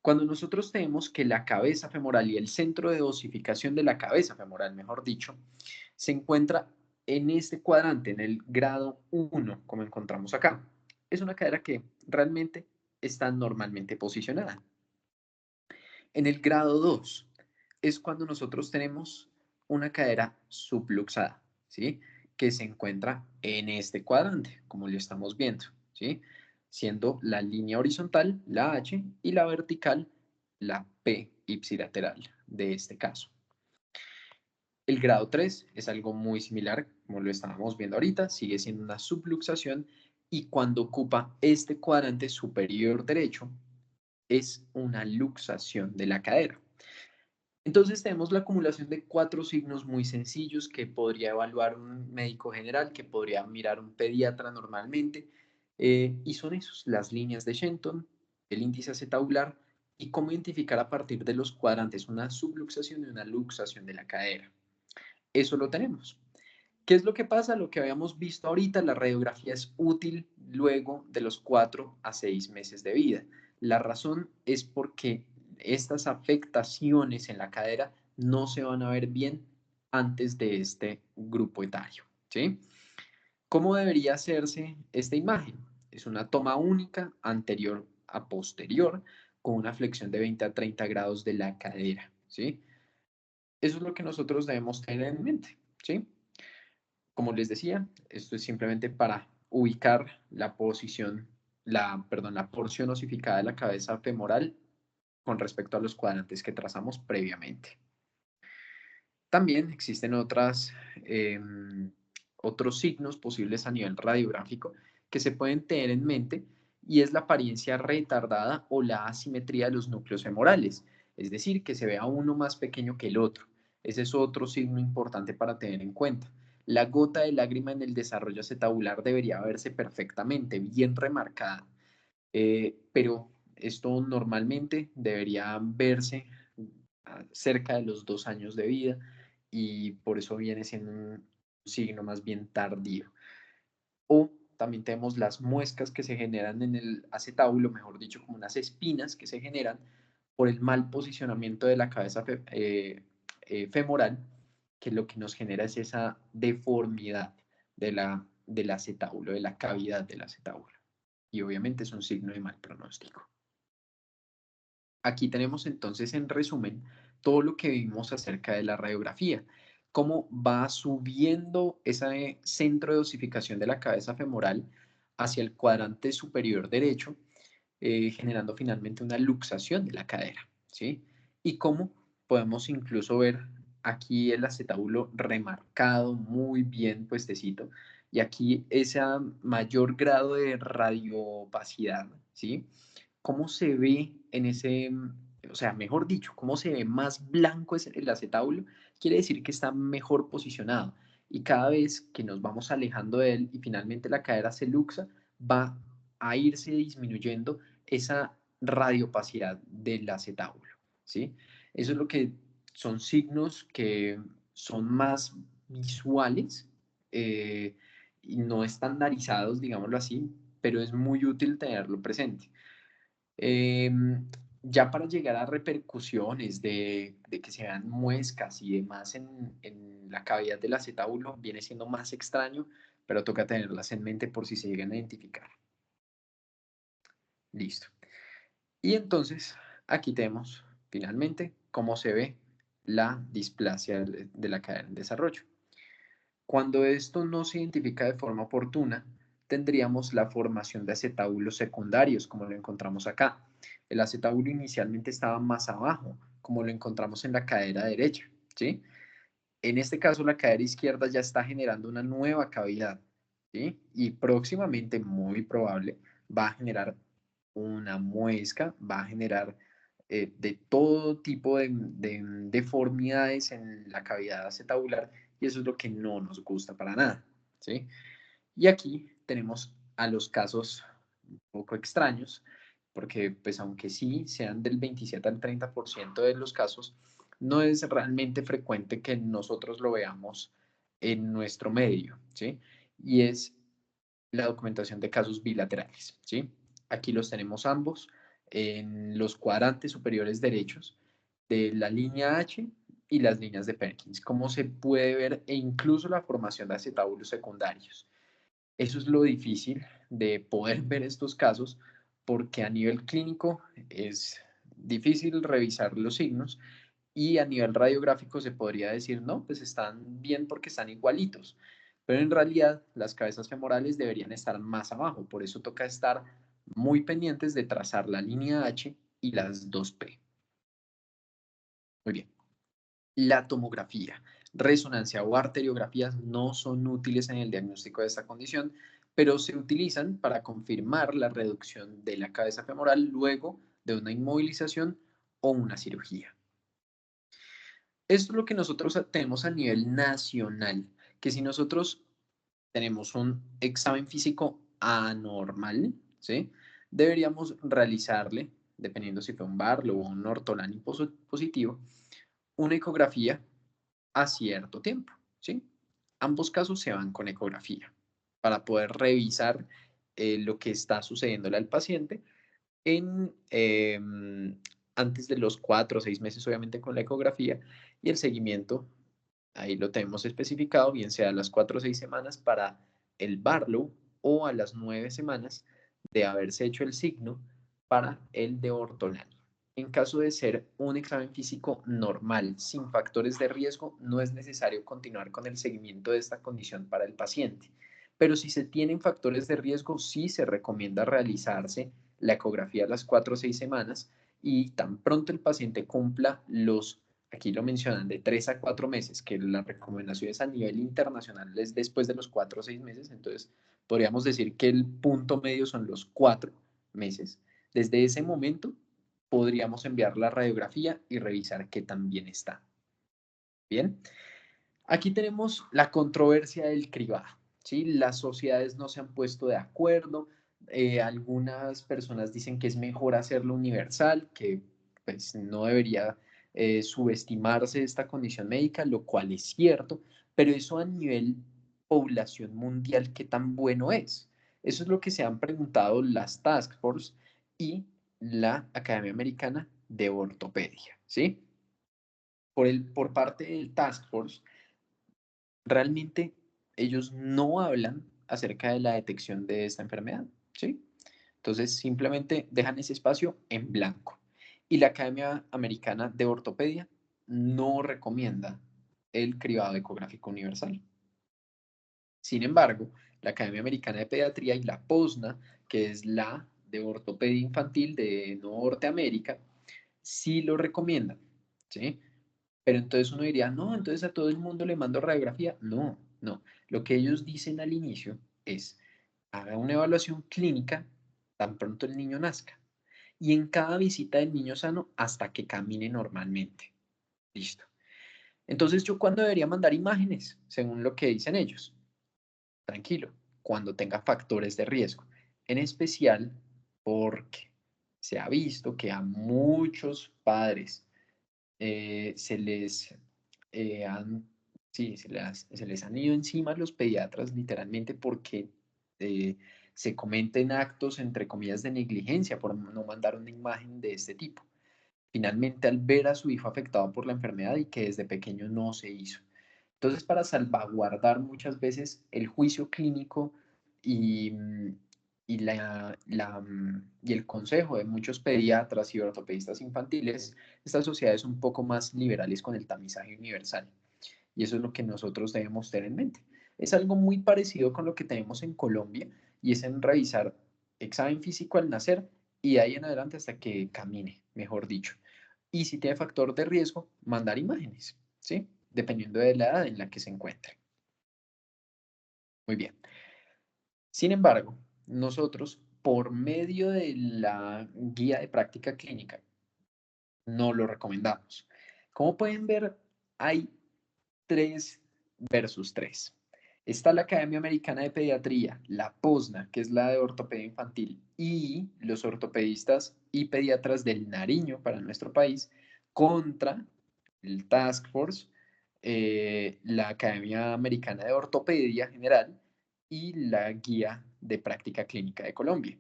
cuando nosotros tenemos que la cabeza femoral y el centro de dosificación de la cabeza femoral, mejor dicho, se encuentra en este cuadrante, en el grado 1, como encontramos acá. Es una cadera que realmente está normalmente posicionada. En el grado 2 es cuando nosotros tenemos una cadera subluxada, ¿sí? Que se encuentra en este cuadrante, como lo estamos viendo, ¿sí? Siendo la línea horizontal, la H, y la vertical, la P ipsilateral de este caso. El grado 3 es algo muy similar, como lo estábamos viendo ahorita, sigue siendo una subluxación y cuando ocupa este cuadrante superior derecho es una luxación de la cadera. Entonces tenemos la acumulación de cuatro signos muy sencillos que podría evaluar un médico general, que podría mirar un pediatra normalmente, y son esos, las líneas de Shenton, el índice acetabular y cómo identificar a partir de los cuadrantes una subluxación y una luxación de la cadera. Eso lo tenemos. ¿Qué es lo que pasa? Lo que habíamos visto ahorita, la radiografía es útil luego de los 4 a 6 meses de vida. La razón es porque estas afectaciones en la cadera no se van a ver bien antes de este grupo etario, ¿sí? ¿Cómo debería hacerse esta imagen? Es una toma única anterior a posterior con una flexión de 20 a 30 grados de la cadera, ¿sí? Eso es lo que nosotros debemos tener en mente, ¿sí? Como les decía, esto es simplemente para ubicar la posición, la porción osificada de la cabeza femoral con respecto a los cuadrantes que trazamos previamente. También existen otros signos posibles a nivel radiográfico que se pueden tener en mente y es la apariencia retardada o la asimetría de los núcleos femorales, es decir, que se vea uno más pequeño que el otro. Ese es otro signo importante para tener en cuenta. La gota de lágrima en el desarrollo acetabular debería verse perfectamente, bien remarcada, pero esto normalmente debería verse cerca de los 2 años de vida y por eso viene siendo un signo más bien tardío. O también tenemos las muescas que se generan en el acetábulo, mejor dicho, como unas espinas que se generan por el mal posicionamiento de la cabeza femoral, que lo que nos genera es esa deformidad del acetábulo, de la cavidad del acetábulo. Y obviamente es un signo de mal pronóstico. Aquí tenemos entonces en resumen todo lo que vimos acerca de la radiografía, cómo va subiendo ese centro de osificación de la cabeza femoral hacia el cuadrante superior derecho, generando finalmente una luxación de la cadera, ¿sí? Y cómo podemos incluso ver aquí el acetábulo remarcado, muy bien puestecito, y aquí ese mayor grado de radiopacidad, ¿sí? Cómo se ve en ese, o sea, mejor dicho, cómo se ve más blanco el acetábulo, quiere decir que está mejor posicionado. Y cada vez que nos vamos alejando de él y finalmente la cadera se luxa, va a irse disminuyendo esa radiopacidad del acetábulo, ¿sí? Eso es lo que son signos que son más visuales y no estandarizados, digámoslo así, pero es muy útil tenerlo presente. Ya para llegar a repercusiones de que se vean muescas y demás en la cavidad del acetábulo, viene siendo más extraño, pero toca tenerlas en mente por si se llegan a identificar. Listo. Y entonces, aquí tenemos finalmente cómo se ve la displasia de la cadera en desarrollo. Cuando esto no se identifica de forma oportuna, tendríamos la formación de acetábulos secundarios, como lo encontramos acá. El acetábulo inicialmente estaba más abajo, como lo encontramos en la cadera derecha, ¿sí? En este caso, la cadera izquierda ya está generando una nueva cavidad, ¿sí? Y próximamente, muy probable, va a generar una muesca, va a generar de todo tipo de deformidades en la cavidad acetabular y eso es lo que no nos gusta para nada, ¿sí? Y aquí tenemos a los casos un poco extraños, porque pues aunque sí sean del 27 al 30% de los casos, no es realmente frecuente que nosotros lo veamos en nuestro medio, ¿sí? Y es la documentación de casos bilaterales, ¿sí? Aquí los tenemos ambos en los cuadrantes superiores derechos de la línea H y las líneas de Perkins, como se puede ver, e incluso la formación de acetábulos secundarios. Eso es lo difícil de poder ver estos casos porque a nivel clínico es difícil revisar los signos y a nivel radiográfico se podría decir, no, pues están bien porque están igualitos, pero en realidad las cabezas femorales deberían estar más abajo, por eso toca estar muy pendientes de trazar la línea H y las 2P. Muy bien. La tomografía, resonancia o arteriografías no son útiles en el diagnóstico de esta condición, pero se utilizan para confirmar la reducción de la cabeza femoral luego de una inmovilización o una cirugía. Esto es lo que nosotros tenemos a nivel nacional, que si nosotros tenemos un examen físico anormal, ¿sí? Deberíamos realizarle, dependiendo si fue un Barlow o un ortolani positivo, una ecografía a cierto tiempo, ¿sí? Ambos casos se van con ecografía para poder revisar lo que está sucediéndole al paciente en, antes de los 4 o 6 meses, obviamente, con la ecografía y el seguimiento, ahí lo tenemos especificado, bien sea a las 4 o 6 semanas para el Barlow o a las 9 semanas de haberse hecho el signo para el de ortolani. En caso de ser un examen físico normal, sin factores de riesgo, no es necesario continuar con el seguimiento de esta condición para el paciente. Pero si se tienen factores de riesgo, sí se recomienda realizarse la ecografía a las 4 o 6 semanas y tan pronto el paciente cumpla los, aquí lo mencionan, de 3 a 4 meses, que la recomendación es a nivel internacional, es después de los 4 o 6 meses, entonces podríamos decir que el punto medio son los 4 meses. Desde ese momento podríamos enviar la radiografía y revisar que también está. Bien, aquí tenemos la controversia del cribado, ¿sí? Las sociedades no se han puesto de acuerdo, algunas personas dicen que es mejor hacerlo universal, que pues no debería subestimarse esta condición médica, lo cual es cierto, pero eso a nivel población mundial, ¿qué tan bueno es? Eso es lo que se han preguntado las Task Force y la Academia Americana de Ortopedia, ¿sí? Por parte del Task Force, realmente ellos no hablan acerca de la detección de esta enfermedad, ¿sí? Entonces simplemente dejan ese espacio en blanco. Y la Academia Americana de Ortopedia no recomienda el cribado ecográfico universal. Sin embargo, la Academia Americana de Pediatría y la POSNA, que es la de ortopedia infantil de Norteamérica, sí lo recomiendan, ¿sí? Pero entonces uno diría, no, entonces a todo el mundo le mando radiografía. No, no. Lo que ellos dicen al inicio es, haga una evaluación clínica tan pronto el niño nazca. Y en cada visita del niño sano hasta que camine normalmente. Listo. Entonces, ¿yo cuándo debería mandar imágenes? Según lo que dicen ellos. Tranquilo, cuando tenga factores de riesgo. En especial porque se ha visto que a muchos padres se les han, sí, se les han ido encima los pediatras literalmente porque eh, se cometen actos, entre comillas, de negligencia por no mandar una imagen de este tipo. Finalmente, al ver a su hijo afectado por la enfermedad y que desde pequeño no se hizo. Entonces, para salvaguardar muchas veces el juicio clínico y, y el consejo de muchos pediatras y ortopedistas infantiles, estas sociedades un poco más liberales con el tamizaje universal. Y eso es lo que nosotros debemos tener en mente. Es algo muy parecido con lo que tenemos en Colombia, y es en revisar examen físico al nacer y de ahí en adelante hasta que camine, mejor dicho. Y si tiene factor de riesgo, mandar imágenes, ¿sí? Dependiendo de la edad en la que se encuentre. Muy bien. Sin embargo, nosotros, por medio de la guía de práctica clínica, no lo recomendamos. Como pueden ver, hay 3 versus 3. Está la Academia Americana de Pediatría, la POSNA, que es la de ortopedia infantil, y los ortopedistas y pediatras del Nariño para nuestro país, contra el Task Force, la Academia Americana de Ortopedia General y la Guía de Práctica Clínica de Colombia.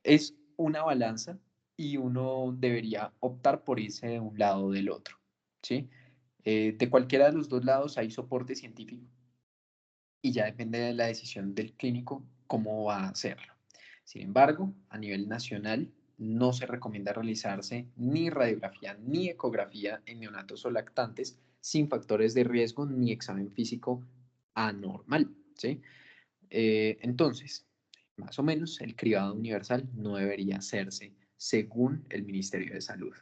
Es una balanza y uno debería optar por irse de un lado o del otro, ¿sí? De cualquiera de los dos lados hay soporte científico y ya depende de la decisión del clínico cómo va a hacerlo. Sin embargo, a nivel nacional no se recomienda realizarse ni radiografía ni ecografía en neonatos o lactantes sin factores de riesgo ni examen físico anormal, ¿sí? Entonces, más o menos, el cribado universal no debería hacerse según el Ministerio de Salud.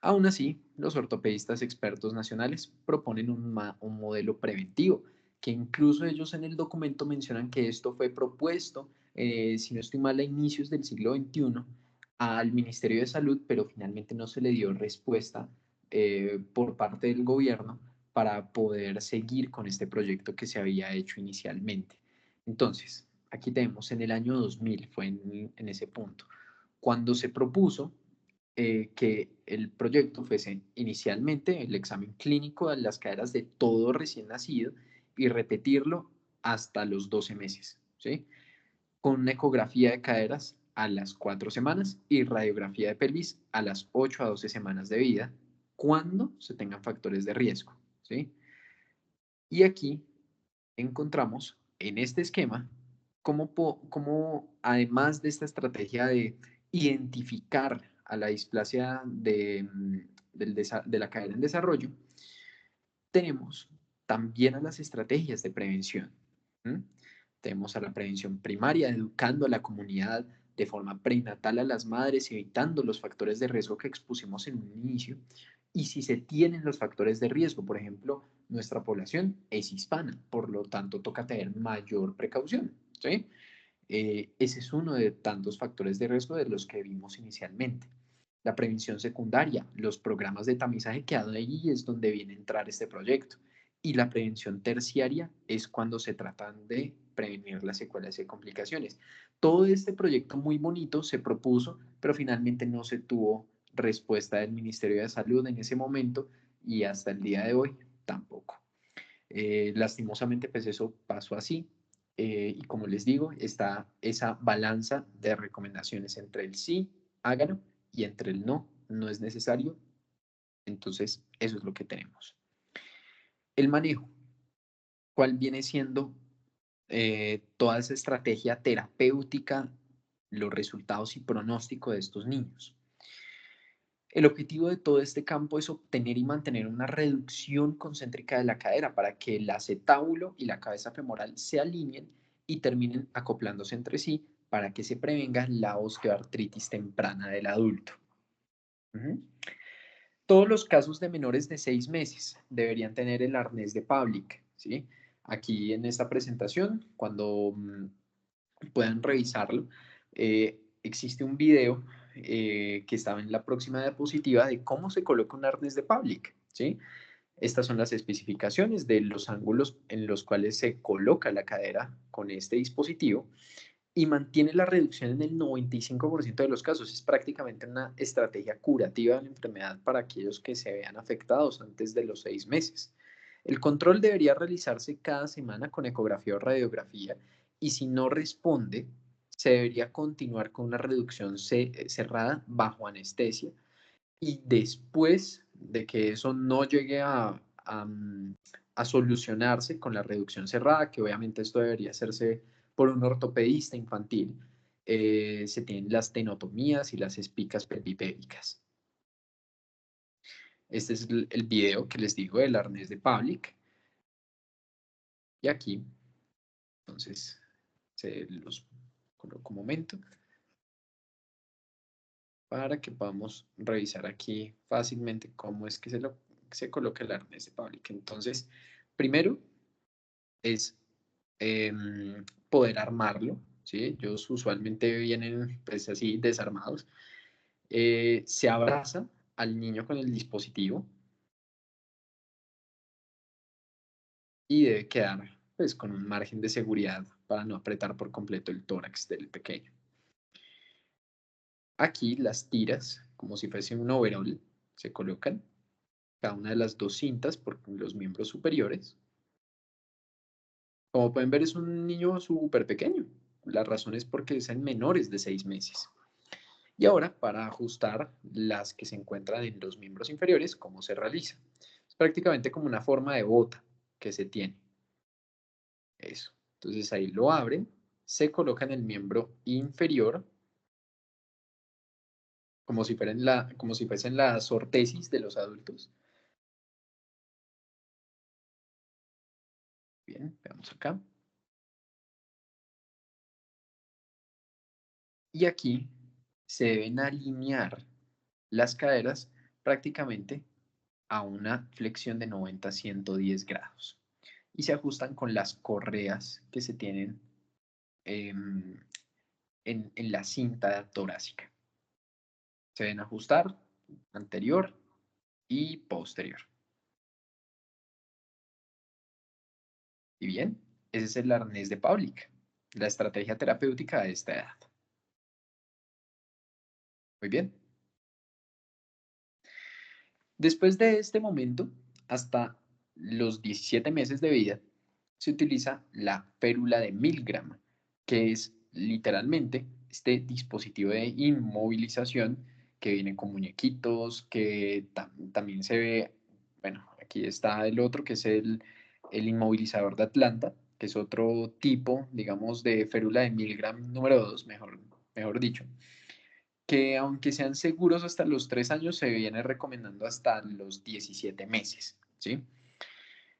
Aún así, los ortopedistas expertos nacionales proponen un modelo preventivo, que incluso ellos en el documento mencionan que esto fue propuesto, si no estoy mal, a inicios del siglo XXI al Ministerio de Salud, pero finalmente no se le dio respuesta por parte del gobierno para poder seguir con este proyecto que se había hecho inicialmente. Entonces, aquí tenemos en el año 2000, fue en ese punto, cuando se propuso que el proyecto fuese inicialmente el examen clínico de las caderas de todo recién nacido y repetirlo hasta los 12 meses, ¿sí? Con una ecografía de caderas a las 4 semanas y radiografía de pelvis a las 8 a 12 semanas de vida, cuando se tengan factores de riesgo, ¿sí? Y aquí encontramos en este esquema cómo además de esta estrategia de identificar a la displasia de la cadera en desarrollo, tenemos también a las estrategias de prevención. ¿Mm? Tenemos a la prevención primaria, educando a la comunidad de forma prenatal a las madres, evitando los factores de riesgo que expusimos en un inicio. Y si se tienen los factores de riesgo, por ejemplo, nuestra población es hispana, por lo tanto toca tener mayor precaución, ¿sí? Ese es uno de tantos factores de riesgo de los que vimos inicialmente. La prevención secundaria, los programas de tamizaje, que ahí es donde viene a entrar este proyecto. Y la prevención terciaria es cuando se tratan de prevenir las secuelas y complicaciones. Todo este proyecto muy bonito se propuso, pero finalmente no se tuvo respuesta del Ministerio de Salud en ese momento y hasta el día de hoy tampoco. Lastimosamente, pues eso pasó así. Y como les digo, está esa balanza de recomendaciones entre el sí, hágalo, y entre el no, no es necesario. Entonces, eso es lo que tenemos. El manejo, ¿cuál viene siendo toda esa estrategia terapéutica, los resultados y pronóstico de estos niños? El objetivo de todo este campo es obtener y mantener una reducción concéntrica de la cadera para que el acetábulo y la cabeza femoral se alineen y terminen acoplándose entre sí para que se prevenga la osteoartritis temprana del adulto. Ujú. Todos los casos de menores de 6 meses deberían tener el arnés de Pavlik, ¿sí? Aquí en esta presentación, cuando puedan revisarlo, existe un video que estaba en la próxima diapositiva de cómo se coloca un arnés de Pavlik, ¿sí? Estas son las especificaciones de los ángulos en los cuales se coloca la cadera con este dispositivo y mantiene la reducción en el 95% de los casos. Es prácticamente una estrategia curativa de la enfermedad para aquellos que se vean afectados antes de los 6 meses. El control debería realizarse cada semana con ecografía o radiografía y si no responde, se debería continuar con una reducción cerrada bajo anestesia y después de que eso no llegue a solucionarse con la reducción cerrada, que obviamente esto debería hacerse por un ortopedista infantil, se tienen las tenotomías y las espicas pelvipédicas. Este es el video que les digo del arnés de Pavlik. Y aquí, entonces, Se los coloco un momento para que podamos revisar aquí fácilmente cómo es que se coloca el arnés de Pavlik. Entonces, primero es poder armarlo, ¿sí? Ellos usualmente vienen pues así desarmados. Se abraza al niño con el dispositivo y debe quedar pues con un margen de seguridad para no apretar por completo el tórax del pequeño. Aquí las tiras, como si fuese un overol, se colocan cada una de las dos cintas por los miembros superiores. Como pueden ver, es un niño súper pequeño. La razón es porque es en menores de 6 meses. Y ahora, para ajustar las que se encuentran en los miembros inferiores, ¿cómo se realiza? Es prácticamente como una forma de bota que se tiene. Eso. Entonces ahí lo abren, se coloca en el miembro inferior, como si fuesen las ortesis de los adultos. Bien, veamos acá. Y aquí se deben alinear las caderas prácticamente a una flexión de 90 a 110 grados. Y se ajustan con las correas que se tienen en la cinta torácica. Se deben ajustar anterior y posterior. Y bien, ese es el arnés de Pavlik, la estrategia terapéutica de esta edad. Muy bien. Después de este momento, hasta los 17 meses de vida, se utiliza la férula de Milgram, que es literalmente este dispositivo de inmovilización que viene con muñequitos, que también se ve, bueno, aquí está el otro que es el inmovilizador de Atlanta, que es otro tipo, digamos, de férula de Milgram número 2, mejor dicho, que aunque sean seguros hasta los 3 años, se viene recomendando hasta los 17 meses, ¿sí?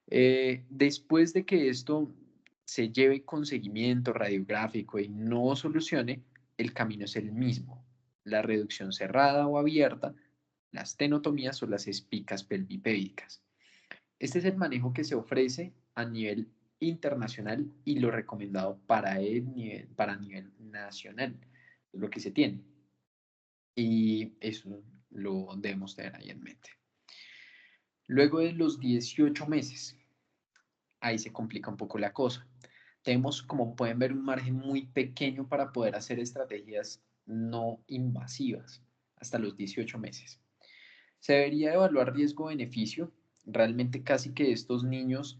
Después de que esto se lleve con seguimiento radiográfico y no solucione, el camino es el mismo. La reducción cerrada o abierta, las tenotomías o las espicas pelvipédicas. Este es el manejo que se ofrece a nivel internacional y lo recomendado para nivel nacional, es lo que se tiene. Y eso lo debemos tener ahí en mente. Luego de los 18 meses, ahí se complica un poco la cosa. Tenemos, como pueden ver, un margen muy pequeño para poder hacer estrategias no invasivas hasta los 18 meses. Se debería evaluar riesgo-beneficio. Realmente casi que estos niños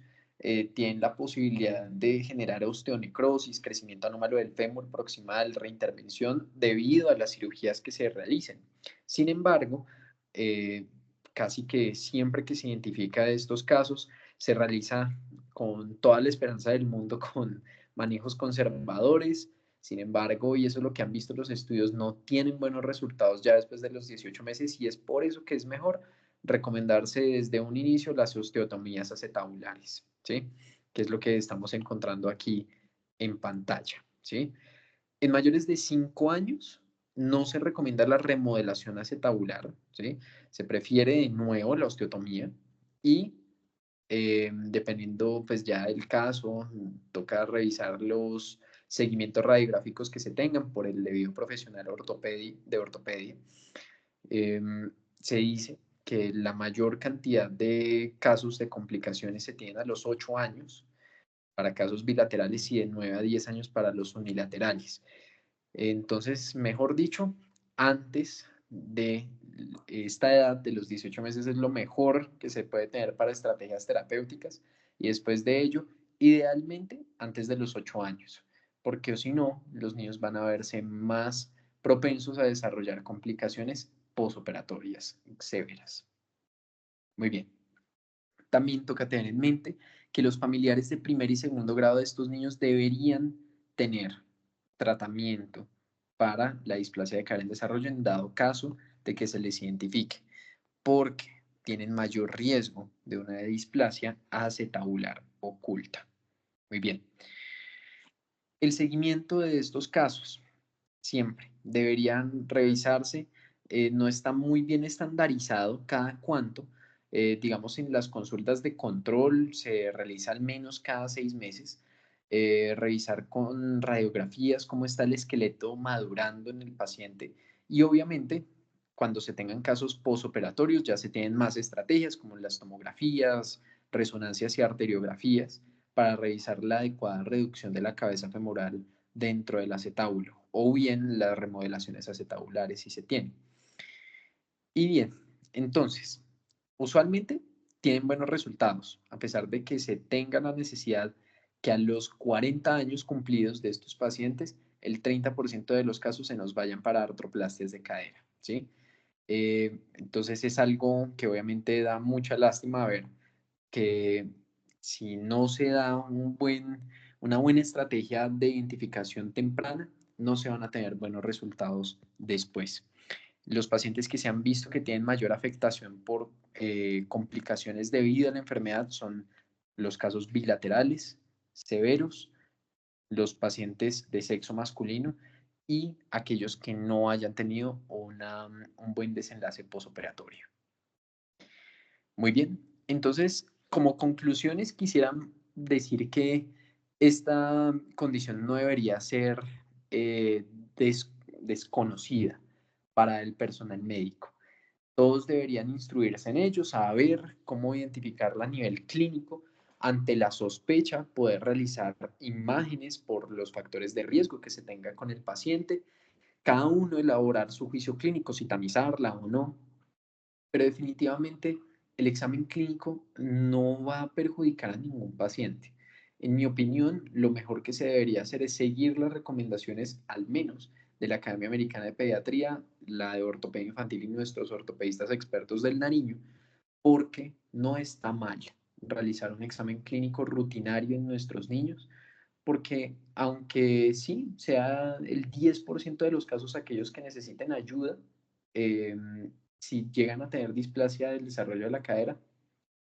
tienen la posibilidad de generar osteonecrosis, crecimiento anómalo del fémur proximal, reintervención debido a las cirugías que se realicen. Sin embargo, eh, casi que siempre que se identifica estos casos, se realiza con toda la esperanza del mundo con manejos conservadores. Sin embargo, y eso es lo que han visto los estudios, no tienen buenos resultados ya después de los 18 meses y es por eso que es mejor recomendarse desde un inicio las osteotomías acetabulares, ¿sí? Que es lo que estamos encontrando aquí en pantalla, ¿sí? En mayores de 5 años no se recomienda la remodelación acetabular, ¿sí? Se prefiere de nuevo la osteotomía y dependiendo pues ya del caso, toca revisar los seguimientos radiográficos que se tengan por el debido profesional de ortopedia. Se dice que la mayor cantidad de casos de complicaciones se tienen a los 8 años para casos bilaterales y de 9 a 10 años para los unilaterales. Entonces, mejor dicho, antes de esta edad de los 18 meses es lo mejor que se puede tener para estrategias terapéuticas y después de ello, idealmente antes de los 8 años, porque o si no, los niños van a verse más propensos a desarrollar complicaciones posoperatorias severas. Muy bien. También toca tener en mente que los familiares de primer y segundo grado de estos niños deberían tener tratamiento para la displasia de cadera en desarrollo en dado caso de que se les identifique, porque tienen mayor riesgo de una displasia acetabular oculta. Muy bien. El seguimiento de estos casos siempre deberían revisarse. No está muy bien estandarizado cada cuánto. Digamos, en las consultas de control se realiza al menos cada 6 meses. Revisar con radiografías cómo está el esqueleto madurando en el paciente. Y obviamente, cuando se tengan casos posoperatorios, ya se tienen más estrategias como las tomografías, resonancias y arteriografías para revisar la adecuada reducción de la cabeza femoral dentro del acetábulo o bien las remodelaciones acetabulares si se tienen. Y bien, entonces, usualmente tienen buenos resultados, a pesar de que se tenga la necesidad que a los 40 años cumplidos de estos pacientes, el 30% de los casos se nos vayan para artroplastias de cadera, ¿sí? Entonces es algo que obviamente da mucha lástima ver que si no se da una buena estrategia de identificación temprana, no se van a tener buenos resultados después. Los pacientes que se han visto que tienen mayor afectación por complicaciones debido a la enfermedad son los casos bilaterales, severos, los pacientes de sexo masculino y aquellos que no hayan tenido un buen desenlace posoperatorio. Muy bien, entonces, como conclusiones, quisiera decir que esta condición no debería ser eh, desconocida para el personal médico. Todos deberían instruirse en ello, saber cómo identificarla a nivel clínico. Ante la sospecha, poder realizar imágenes por los factores de riesgo que se tenga con el paciente. Cada uno elaborar su juicio clínico, si tamizarla o no, pero definitivamente el examen clínico no va a perjudicar a ningún paciente. En mi opinión, lo mejor que se debería hacer es seguir las recomendaciones, al menos de la Academia Americana de Pediatría, la de Ortopedia Infantil y nuestros ortopedistas expertos del Nariño, porque no está mal realizar un examen clínico rutinario en nuestros niños, porque aunque sí sea el 10% de los casos aquellos que necesiten ayuda, eh, si llegan a tener displasia del desarrollo de la cadera,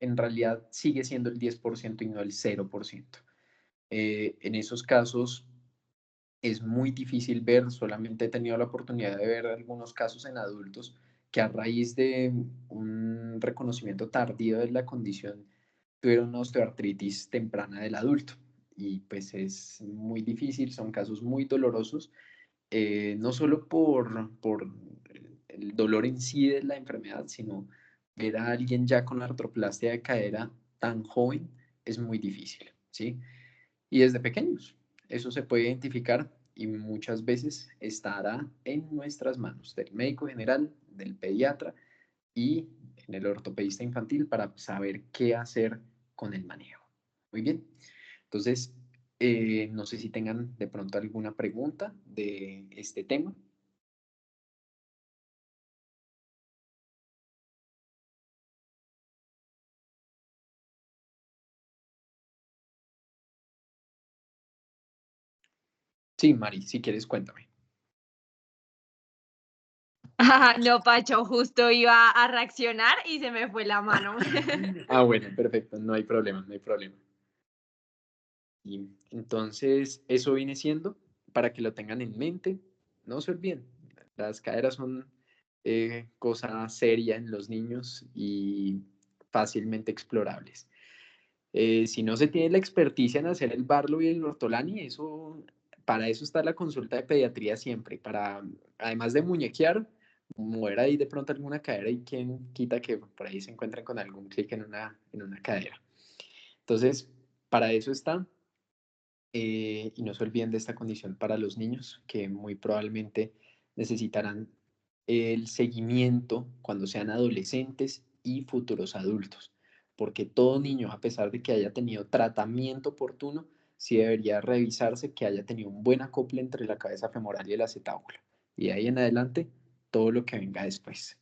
en realidad sigue siendo el 10% y no el 0%. En esos casos es muy difícil ver, solamente he tenido la oportunidad de ver algunos casos en adultos que a raíz de un reconocimiento tardío de la condición tuvieron una osteoartritis temprana del adulto. Y pues es muy difícil, son casos muy dolorosos, no solo por el dolor en sí de la enfermedad, sino ver a alguien ya con artroplastia de cadera tan joven es muy difícil, ¿sí? Y desde pequeños, eso se puede identificar y muchas veces estará en nuestras manos, del médico general, del pediatra y en el ortopedista infantil para saber qué hacer con el manejo. Muy bien, entonces, no sé si tengan de pronto alguna pregunta de este tema. Sí, Mari, si quieres, cuéntame. No, Pacho, justo iba a reaccionar y se me fue la mano. Ah, bueno, perfecto, no hay problema, no hay problema. Y entonces, eso viene siendo, para que lo tengan en mente, no se olviden, las caderas son cosa seria en los niños y fácilmente explorables. Si no se tiene la experticia en hacer el Barlow y el Ortolani, para eso está la consulta de pediatría siempre, para, además de muñequear, mover ahí de pronto alguna cadera y quien quita que por ahí se encuentren con algún clic en una cadera. Entonces, para eso está. Y no se olviden de esta condición para los niños que muy probablemente necesitarán el seguimiento cuando sean adolescentes y futuros adultos, porque todo niño, a pesar de que haya tenido tratamiento oportuno, sí debería revisarse que haya tenido un buen acople entre la cabeza femoral y el acetábulo. Y de ahí en adelante, todo lo que venga después.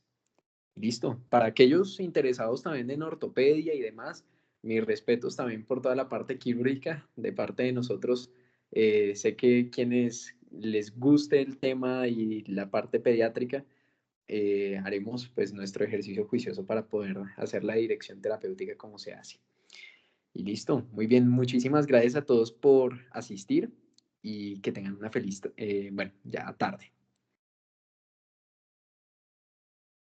Listo. Para aquellos interesados también en ortopedia y demás, mis respetos también por toda la parte quirúrgica de parte de nosotros. Sé que quienes les guste el tema y la parte pediátrica, haremos pues nuestro ejercicio juicioso para poder hacer la dirección terapéutica como se hace. Y listo. Muy bien. Muchísimas gracias a todos por asistir. y que tengan una feliz, bueno, ya tarde.